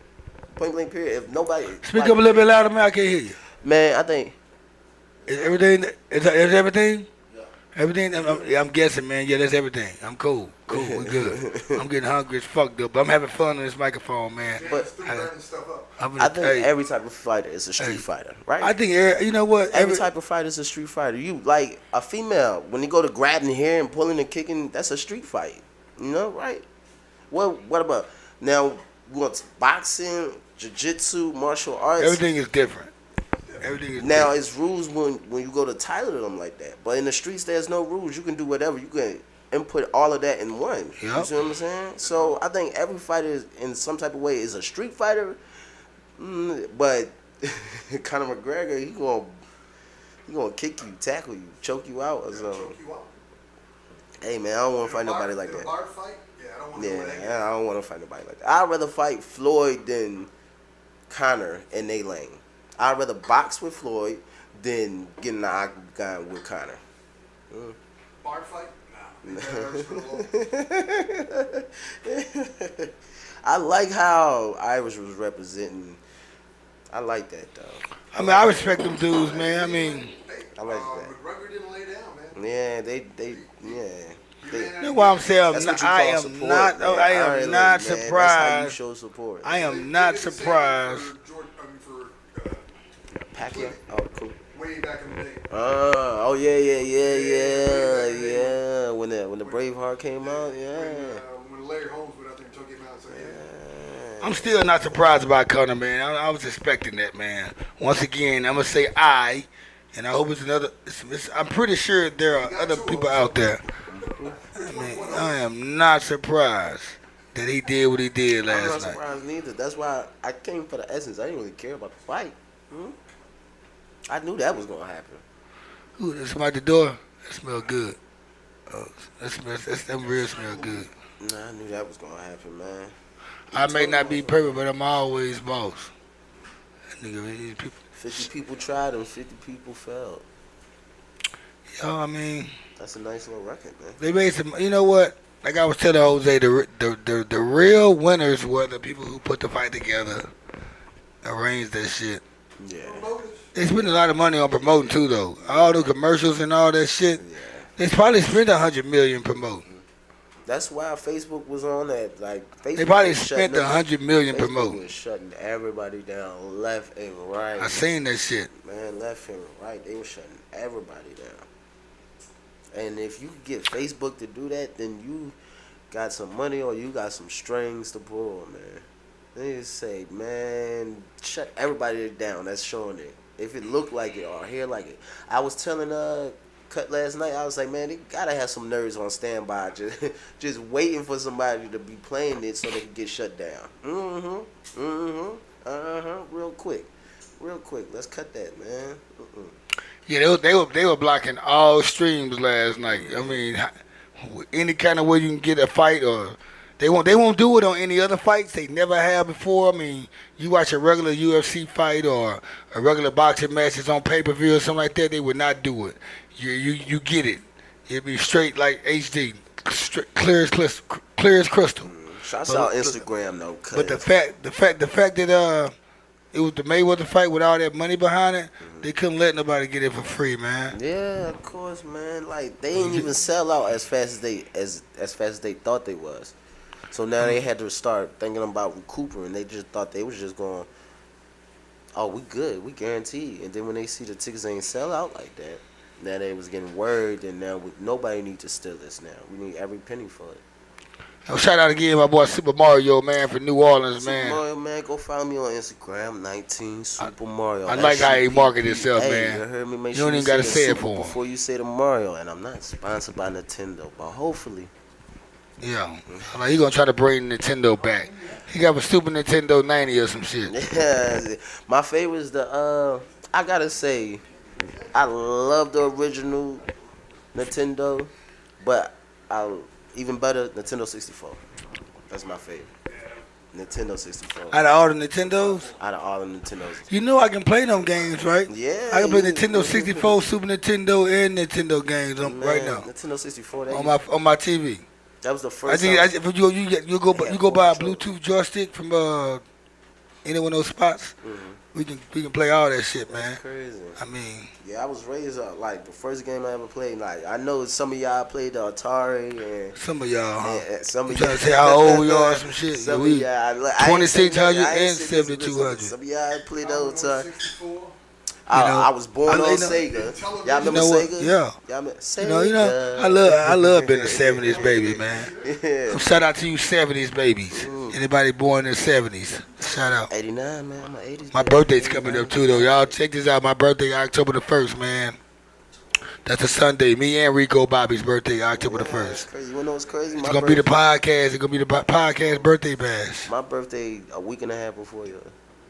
Point blank period. If nobody speak up a little bit louder, man. I can't hear you. Man, I think is everything. Is everything? Everything, I'm guessing, man. Yeah, that's everything. I'm cool. We're good. I'm getting hungry as fuck, though. But I'm having fun on this microphone, man. But I think every type of fighter is a street fighter, right? I think, you know what? Every type of fighter is a street fighter. You, like, a female, when you go to grabbing hair and pulling and kicking, that's a street fight. You know, right? What about, now, what's boxing, jiu-jitsu, martial arts? Everything is different. Now it's rules when you go to Tyler them like that, but in the streets there's no rules. You can do whatever. You can input all of that in one. Yep. You see what I'm saying? So I think every fighter is, in some type of way, is a street fighter. But Conor McGregor, he gonna kick you, tackle you, choke you out or something. Hey man, I don't want to fight nobody like that. I don't want to fight nobody like that. I'd rather fight Floyd than Conor in their lane. I'd rather box with Floyd than get in the octagon with Conor. Bar fight? Nah. I like how Irish was representing. I like that though. I mean, I respect them dudes, man. I mean, I like that. McGregor didn't lay down, man. Yeah, that's why I'm saying I am not surprised. That's how you show support. I am not surprised. Pacquiao? Oh, cool. Way back in the day. Yeah. When the Braveheart came out, When Larry Holmes went out there and took him out and said, I'm still not surprised about Conor, man. I was expecting that, man. Once again, I'm gonna say and I hope it's another. I'm pretty sure there are other people out there. I mean, I am not surprised that he did what he did last night. I'm not surprised neither. That's why I came for the essence. I didn't really care about the fight. I knew that was gonna happen. Ooh, that's somebody at the door. That smell good. Oh, that real smell good. Nah, I knew that was gonna happen, man. I may not be perfect, but I'm always boss. Nigga, 50 people tried and 50 people failed. I mean, That's a nice little record, man. they made some. You know what? Like I was telling Jose, the real winners were the people who put the fight together, arranged that shit. Yeah. They spend a lot of money on promoting too, though. All the commercials and all that shit. Yeah. They probably spent $100 million promoting. That's why Facebook was on that. Like Facebook They probably was spent shutting $100 million Facebook promoting. was shutting everybody down left and right. I seen that shit. Man, left and right, they were shutting everybody down. And if you could get Facebook to do that, then you got some money or you got some strings to pull, man. They just say, man, shut everybody down that's showing it. If it look like it or hear like it. I was telling Cut last night, I was like, man, they gotta have some nerds on standby, just waiting for somebody to be playing it so they can get shut down. Real quick. Let's cut that, man. Yeah, they were blocking all streams last night. I mean, any kind of way you can get a fight, or they won't do it on any other fights. They never have before. I mean, you watch a regular UFC fight or a regular boxing match that's on pay-per-view or something like that, they would not do it. You get it. It'd be straight like HD, clear as crystal. Shouts out Instagram though. But the fact that it was the Mayweather fight with all that money behind it, they couldn't let nobody get it for free, man. Yeah, of course, man. Like they didn't even sell out as fast as they thought they was. So now they had to start thinking about recouping. They just thought they was just going, oh, we good, we guaranteed. And then when they see the tickets ain't sell out like that, now they was getting worried, and now nobody need to steal this now. We need every penny for it. Oh, shout out again, my boy Suppa Mario, man, from New Orleans, man. Suppa Mario, man, go follow me on Instagram, 19 Suppa Mario. I like how he market himself, hey, man. You heard me? Make You sure don't even got to say it Suppa for him. before you say the Mario. And I'm not sponsored by Nintendo, but hopefully. Yeah, like he gonna try to bring Nintendo back. He got a Super Nintendo 90 or some shit. Yeah, my favorite is the I gotta say, I love the original Nintendo, but even better Nintendo 64. That's my favorite. Nintendo 64. Out of all the Nintendos? Out of all the Nintendos. You know I can play them games, right? Yeah. I can play Nintendo 64, Super Nintendo, and Nintendo games right now. Nintendo 64. On my TV. That was the first time. You go buy a Bluetooth joystick from any one of those spots. Mm-hmm. We can play all that shit, man. That's crazy. I mean, yeah, I was raised up like the first game I ever played. Like I know some of y'all played the Atari and some of y'all. Some of y'all trying to say how old we are, some shit. Some of y'all 2600 and 7200. Some of y'all played the Atari. I was born on Sega. Y'all remember Sega? Yeah. Y'all remember Sega? You know, I love being a 70s baby, man. Yeah. Shout out to you 70s babies. Anybody born in the 70s, shout out. 89, man. I'm an 80s. My birthday's coming up too, though. Y'all check this out. My birthday, October the 1st, man. That's a Sunday. Me and Rico Bobby's birthday, October the 1st. That's crazy. You wanna know what's crazy? It's gonna be the podcast. It's gonna be the podcast birthday bash. My birthday a week and a half before yours.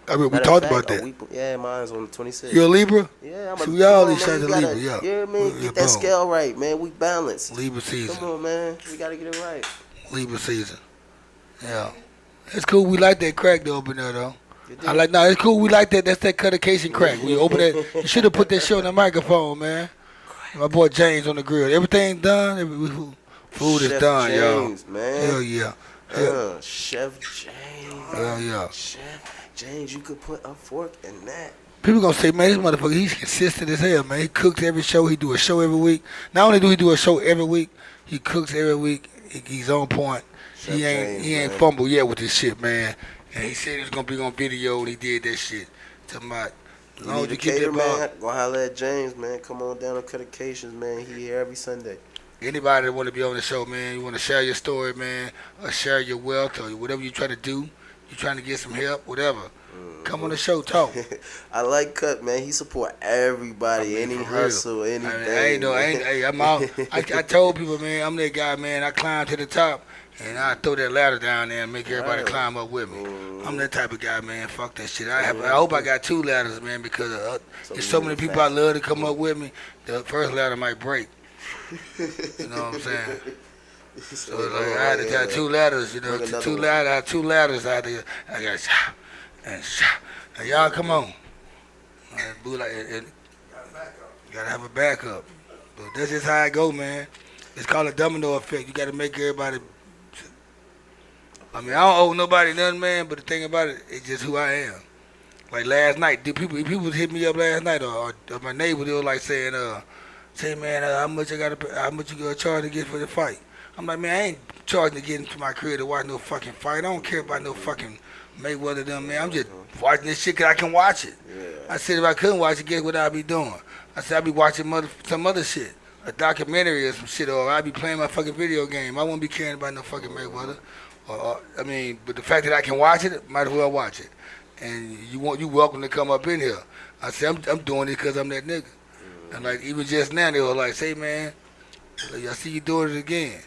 I mean, we talked about that. Yeah, mine's on the 26th. You a Libra? Yeah, I'm so we all these shots of Libra, yeah. Yeah, man, get that scale right, man. We balanced. Libra season. Come on, man. We gotta get it right. Libra season. Yeah. It's cool. We like that crack though, up in there, though. It's cool. We like that. That's that Cuttacation crack. We open that. You should have put that shit on the microphone, man. My boy James on the grill. Everything done. Food is done, James, y'all. Man. Hell yeah. Chef James. Hell yeah. Chef James, you could put a fork in that. People gonna say, man, this motherfucker, he's consistent as hell, man. He cooks every show. He do a show every week. Not only do he do a show every week, he cooks every week. He's on point. Chef he ain't fumbled yet with this shit, man. And he said he was gonna be on video, and he did that shit. Talking about, you need a cater, man. Go holler at James, man. Come on down to Cuttacations, man. He here every Sunday. Anybody that want to be on the show, man, you want to share your story, man, or share your wealth, or whatever you try to do, you trying to get some help, whatever. Come on the show, talk. I like Cut, man. He support everybody, any hustle, anything. I'm out. I told people, man, I'm that guy, man. I climb to the top, and I throw that ladder down there and make everybody climb up with me. I'm that type of guy, man. Fuck that shit. I hope I got 2 ladders, man, because there's so many people I love to come up with me. The first ladder might break. You know what I'm saying? So like, I had to have 2 ladders, you know. I have 2 ladders out there. I got shot and shot. And y'all come on. And gotta have a backup. But that's just how I go, man. It's called a domino effect. You got to make everybody. I mean, I don't owe nobody nothing, man. But the thing about it, it's just who I am. Like last night, people hit me up last night, or my neighbor, they were like saying, say man, how much you gonna charge to get for the fight? I'm like, man, I ain't charging to get into my crib to watch no fucking fight. I don't care about no fucking Mayweather them, man. I'm just watching this shit 'cause I can watch it. Yeah. I said if I couldn't watch it, guess what I'd be doing? I said I'd be watching some other shit, a documentary or some shit, or I'd be playing my fucking video game. I wouldn't be caring about no fucking Mayweather. I mean, but the fact that I can watch it, might as well watch it. And you welcome to come up in here. I said I'm doing it because I'm that nigga. And like even just now they were like, say man, I see you doing it again.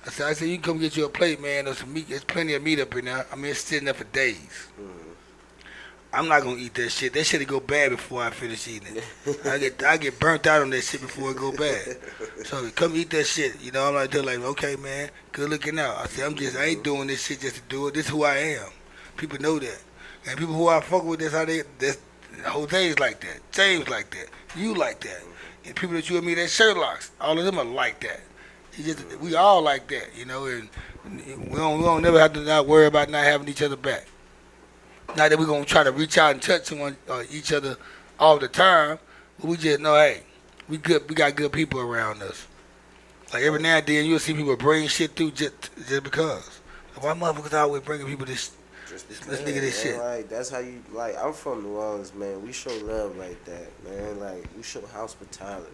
I said you can come get you a plate, man. There's some meat. There's plenty of meat up in there. I mean it's sitting there for days. I'm not gonna eat that shit. That shit'll go bad before I finish eating it. I get burnt out on that shit before it go bad. So come eat that shit. You know I'm like okay man, good looking out. I said I ain't doing this shit just to do it. This is who I am. People know that. And people who I fuck with, Jose's like that, James like that, you like that, and people that you and me that Sherlock's, all of them are like that. We all like that, you know, and we don't never have to not worry about not having each other back. Not that we're gonna try to reach out and touch someone each other all the time, but we just know, hey, we good. We got good people around us. Like every now and then you'll see people bring shit through just because. Why motherfuckers always bringing people this? Let's nigga this shit. Like that's how you like. I'm from New Orleans, man. We show love like that, man. Like we show hospitality.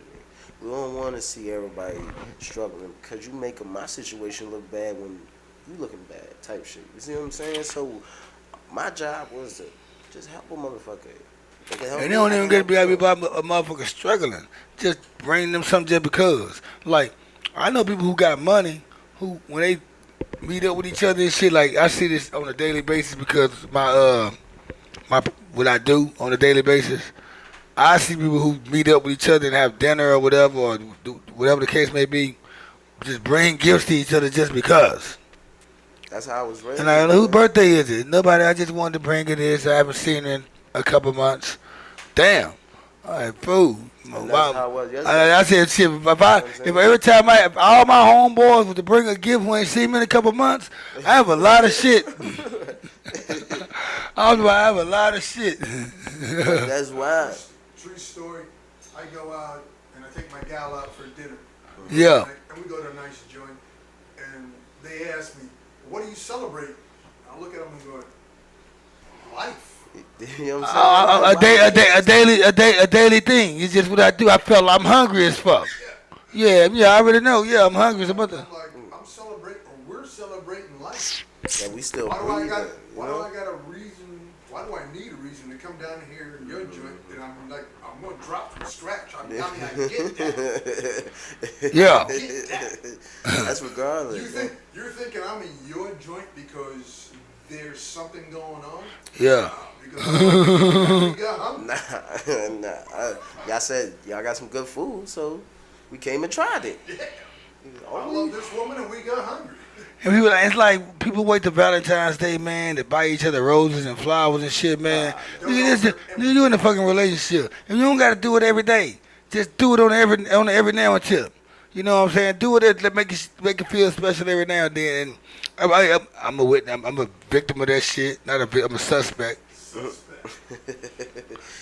We don't want to see everybody struggling because you making my situation look bad when you looking bad, type shit. You see what I'm saying? So my job was to just help a motherfucker. And they don't even get to be about a motherfucker struggling. Just bring them something just because. Like I know people who got money who when they meet up with each other and shit. Like I see this on a daily basis because my what I do on a daily basis. I see people who meet up with each other and have dinner or whatever, or do whatever the case may be. Just bring gifts to each other just because. That's how I was raised. And like, whose birthday is it? Nobody. I just wanted to bring it this. I haven't seen it in a couple months. Damn. All right, food. That's how it was yesterday. I said, shit, if every time if all my homeboys were to bring a gift who ain't seen me in a couple months, I have a lot of shit. I have a lot of shit. That's why. True story. I go out and I take my gal out for dinner. Yeah. And we go to a nice joint. And they ask me, what do you celebrate? And I look at them and go, life. You know what I'm saying? A daily thing. It's just what I do. I felt I'm hungry as fuck. Yeah, I already know. Yeah, I'm hungry as a mother. I'm like, I'm celebrating, or we're celebrating life. Yeah, we still Why do I got a reason? Why do I need a reason to come down here in your joint? And I'm like, I'm gonna drop from scratch. I get that. Yeah. I get that. That's regardless. You're thinking I'm in your joint because there's something going on? Yeah. Because we got hungry. Nah. Y'all said y'all got some good food, so we came and tried it. Yeah. I love this woman and we got hungry. And people, it's like people wait till Valentine's Day, man, to buy each other roses and flowers and shit, man. You in a fucking relationship, and you don't got to do it every day. Just do it on every now and tip. You know what I'm saying? Do it to make it feel special every now and then. And I'm a witness. I'm a victim of that shit. I'm a suspect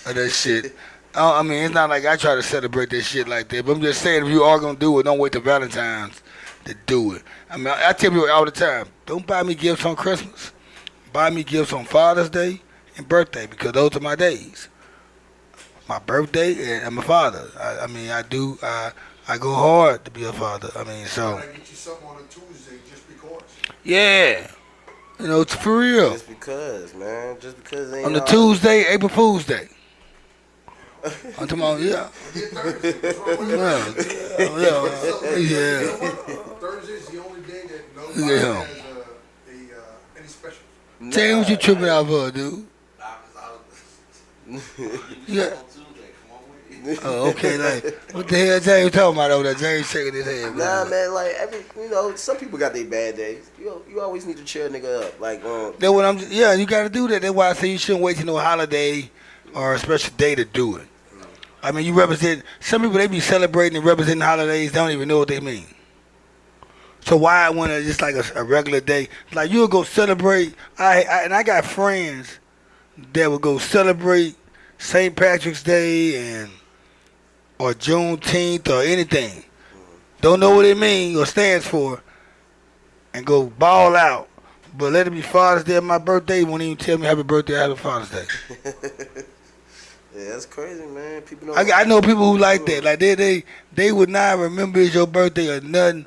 of that shit. I mean, it's not like I try to celebrate that shit like that. But I'm just saying, if you are gonna do it, don't wait till Valentine's to do it. I mean, I tell people all the time, don't buy me gifts on Christmas. Buy me gifts on Father's Day and birthday because those are my days. My birthday and my father. I go hard to be a father. I mean, so. I get you something on a Tuesday just because. Yeah. You know, it's for real. Just because, man. Just because ain't on the Tuesday, April Fool's Day. I'm talking about, yeah. Yeah. Thursday's the only day that nobody has any special. Tell me what you tripping out for, dude. Yeah. Oh, okay, like, what the hell James talking about over there? James shaking his head. Nah, man, like, some people got their bad days. You always need to cheer a nigga up. Like, that's what you gotta do that. That's why I say you shouldn't wait till no holiday or a special day to do it. I mean, you represent, some people, they be celebrating and representing holidays, they don't even know what they mean. So why when it's just like a regular day, like you'll go celebrate, and I got friends that will go celebrate St. Patrick's Day or Juneteenth or anything. Don't know what it means or stands for, and go ball out. But let it be Father's Day or my birthday, won't even tell me happy birthday or happy Father's Day. Yeah, that's crazy, man. People don't. I know people who like that. Like they would not remember it's your birthday or nothing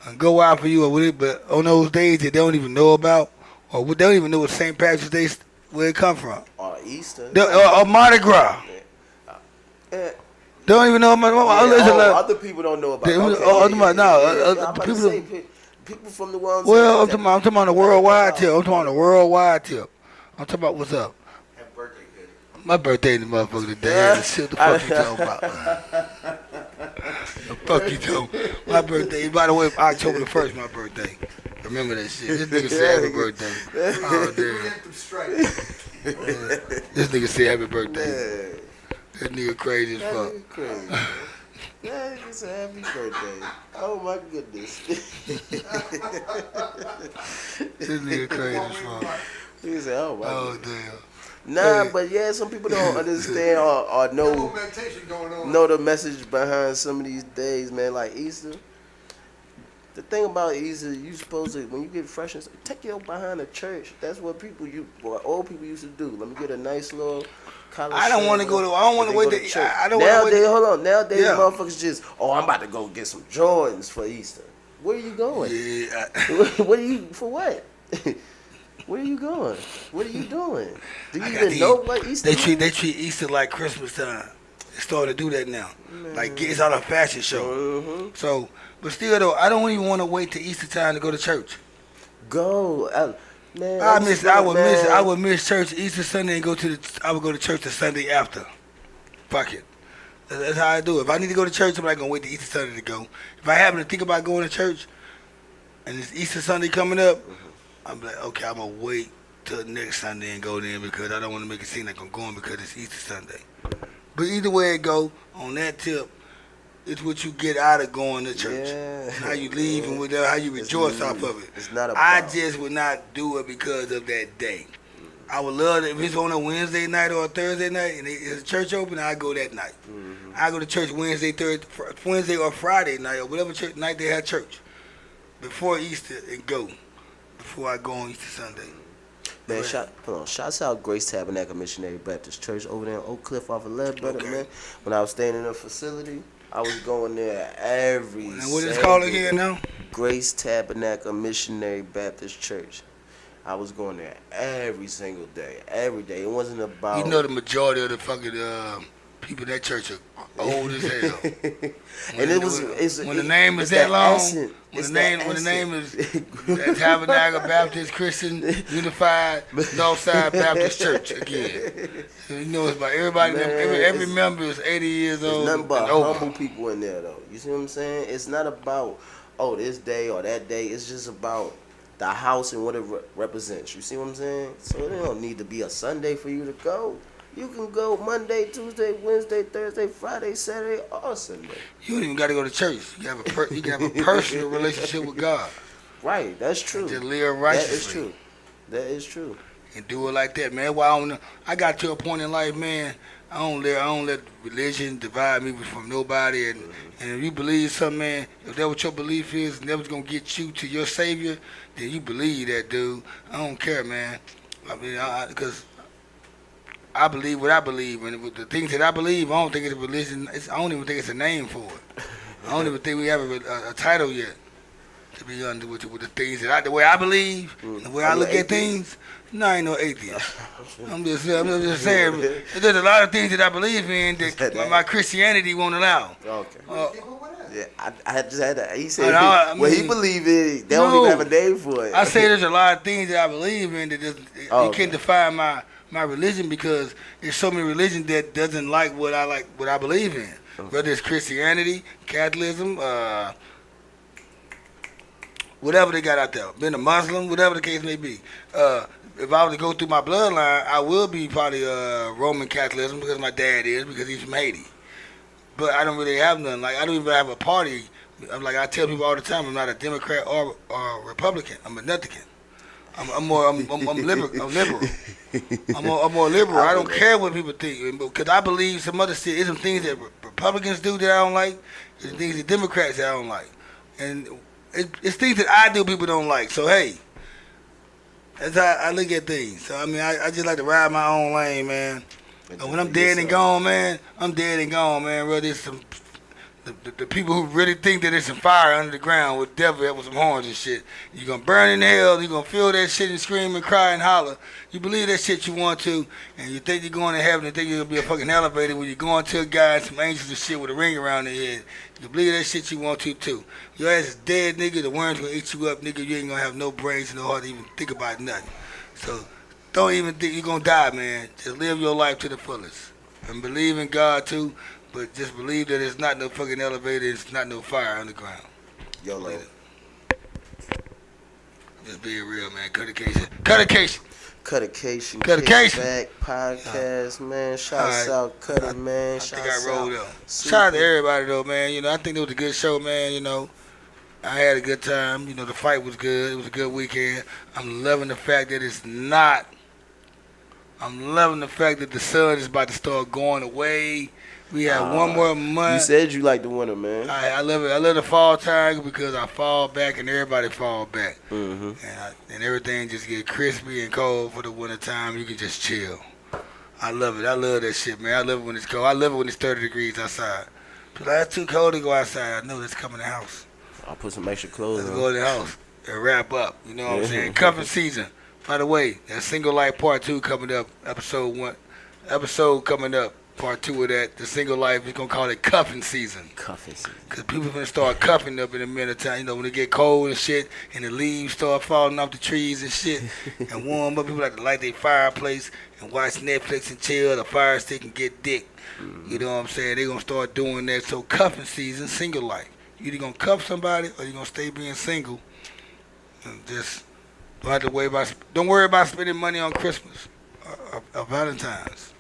and go out for you or with it. But on those days that they don't even know about or they don't even know what St. Patrick's Day where it come from. Or Easter. Or Mardi Gras. Yeah. They don't even know about. Other people don't know about. People from the world. Well, I'm talking about the worldwide tip. I'm talking about the worldwide tip. I'm talking about what's up. Happy birthday, kid. My birthday the motherfucker today. Shit, the fuck you talking about? The fuck you talking? My birthday. By the way, October the 1st, my birthday. Remember that shit. This nigga said happy birthday. Oh damn. This nigga said happy birthday. This nigga crazy as fuck. Yeah, it's a happy birthday. Oh my goodness. This nigga crazy as fuck. He said, oh my Oh goodness. damn. Nah, but yeah, some people don't understand or know the message behind some of these days, man, like Easter. The thing about Easter, you supposed to, when you get fresh, take your behind the church. That's what old people used to do. Let me get a nice little college. I don't want to go to. I don't want to wait to. I don't want to Nowadays, wait. hold on. Nowadays, Yeah. motherfuckers just, I'm about to go get some Jordans for Easter. Where are you going? Yeah. What are you for? What? Where are you going? What are you doing? Do you I got even these- know what Easter? They treat Easter like Christmas time. They starting to do that now. Like it's all a fashion show. Mm-hmm. So, but still though, I don't even want to wait till Easter time to go to church. Go, man. I would miss church Easter Sunday and I would go to church the Sunday after. Fuck it. That's how I do it. If I need to go to church, I'm not gonna wait till Easter Sunday to go. If I happen to think about going to church and it's Easter Sunday coming up, I'm like, okay, I'm gonna wait till next Sunday and go then because I don't want to make it seem like I'm going because it's Easter Sunday. But either way it go, on that tip, it's what you get out of going to church. Yeah. How you leave and how you rejoice off of it. It's not I about. just would not do it because of that day. I would love it if it's on a Wednesday night or a Thursday night and it's church open, I go that night. I go to church Wednesday or Friday night or whatever church night they have church before Easter and go before I go on Easter Sunday. Man, shouts out Grace Tabernacle Missionary Baptist Church over there in Oak Cliff off of Ledbetter, Okay. man. When I was staying in a facility, I was going there every And what is it called Sunday. again now? Grace Tabernacle Missionary Baptist Church. I was going there every single day, every day. It wasn't about. You know the majority of the fucking people in that church are old as hell. And When the name is that long, accent. when It's the that name accent. is Tabernacle Baptist Christian Unified Northside Baptist Church again. You know it's about everybody. Man, every member is 80 years There's old. nothing but and over. humble people in there, though. You see what I'm saying? It's not about, this day or that day. It's just about the house and what it represents. You see what I'm saying? So it don't need to be a Sunday for you to go. You can go Monday, Tuesday, Wednesday, Thursday, Friday, Saturday, or Sunday. You don't even got to go to church. You can have a personal relationship with God. Right, that's true. Just live righteously. That is true. That is true. And do it like that, man. Well, I got to a point in life, man. I don't let religion divide me from nobody. And if you believe something, man, if that's what your belief is, and that was gonna get you to your Savior, then you believe that, dude. I don't care, man. I mean, because I believe what I believe, and with the things that I believe, I don't think it's a religion. I don't even think it's a name for it. I don't even think we have a title yet. To be honest with the things the way I believe, the way I look at things. No, I ain't no atheist. I'm just saying. There's a lot of things that I believe in that my Christianity won't allow. Okay. Yeah. I just had to. He said, I he mean, believe it. They don't even have a name for it. I say there's a lot of things that I believe in that just, Oh, you can't define my religion because there's so many religions that doesn't like what I believe in. Whether it's Christianity, Catholicism, whatever they got out there, being a Muslim, whatever the case may be. If I was to go through my bloodline, I will be probably Roman Catholicism because my dad is, because he's from Haiti. but I don't really have none. Like I don't even have a party. I'm like I tell people all the time, I'm not a Democrat or Republican. I'm a nothing. I'm liberal. I'm more liberal. I don't care what people think because I believe some other shit. There's some things that Republicans do that I don't like. There's things that Democrats that I don't like, and it's things that I do people don't like. So hey, that's how I look at things. So I mean, I just like to ride my own lane, man. And when I'm dead and gone, man, I'm dead and gone, man. Really, some the people who really think that there's some fire under the ground with devil with some horns and shit. You're gonna burn in hell. You're gonna feel that shit and scream and cry and holler. You believe that shit you want to, and you think you're going to heaven and think you're gonna be a fucking elevator when you're going to a guy and some angels and shit with a ring around their head. You believe that shit you want to too. Your ass is dead, nigga. The worms gonna eat you up, nigga. You ain't gonna have no brains and no heart to even think about nothing. So don't even think you're gonna die, man. Just live your life to the fullest and believe in God too. But just believe that it's not no fucking elevator, it's not no fire underground. YOLO. Just being real, man. Cuttacation. Kickback podcast, man. Shouts out Cutter, man. I think I rolled up. Shout out to everybody though, man. You know, I think it was a good show, man. You know, I had a good time. You know, the fight was good. It was a good weekend. I'm loving the fact that it's not. I'm loving the fact that the sun is about to start going away. We have one more month. You said you like the winter, man. I love it. I love the fall time because I fall back and everybody fall back. Mm-hmm. And everything just get crispy and cold for the winter time. You can just chill. I love it. I love that shit, man. I love it when it's cold. I love it when it's 30 degrees outside. But that's too cold to go outside. I know let's come in the house. I'll put some extra clothes on. Let's go in the house and wrap up. You know what I'm saying? Cuffing season. By the way, that Single Life Part 2 coming up. Episode coming up. Part 2 of that, the Single Life, we're going to call it cuffing season. Cuffing season. Because people going to start cuffing up in a minute time. You know, when it get cold and shit, and the leaves start falling off the trees and shit, and warm up, people like to light their fireplace and watch Netflix and chill, the fire stick and get dick. Mm-hmm. You know what I'm saying? They're going to start doing that. So cuffing season, Single Life. You either going to cuff somebody or you're going to stay being single. And just don't worry about spending money on Christmas or Valentine's.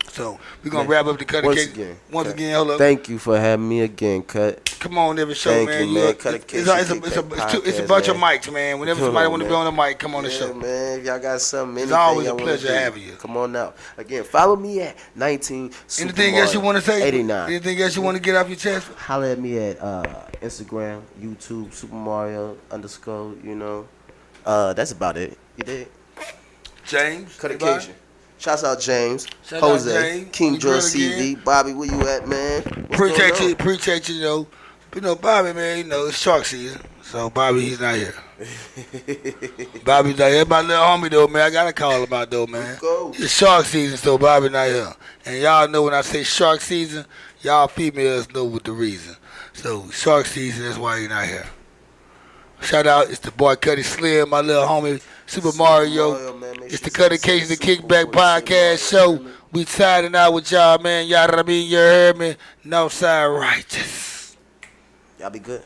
So we're gonna wrap up the Cuttacation. Once again, hold up. Thank you for having me again, Cut. Come on, every show, Thank man. You, man. It's a bunch of mics, man. Whenever somebody want to be on the mic, come on the show. Man, if y'all got something, it's always a pleasure having you. Come on out. Again, follow me at 19. Anything else you want to say? 89. Anything else you want to get off your chest? Holler at me at Instagram, YouTube, Suppa Mario _ You know, that's about it. You did. James. Cuttacation. Shouts out James, Shout Jose, out James. King George CV, Bobby, where you at, man? Appreciate you, you know, Bobby, man, you know, it's shark season, so Bobby, he's not here. Bobby's not here. My little homie, though, man, I gotta call him out, though, man. It's shark season, so Bobby not here. And y'all know when I say shark season, y'all females know what the reason. So, shark season, that's why he's not here. Shout out, it's the boy Cuddy Slim, my little homie, Suppa Mario. It's the Cuttacation, the Kickback Podcast Show. We signing out with y'all, man. Y'all know what I mean? You heard me? Northside Righteous. Y'all be good.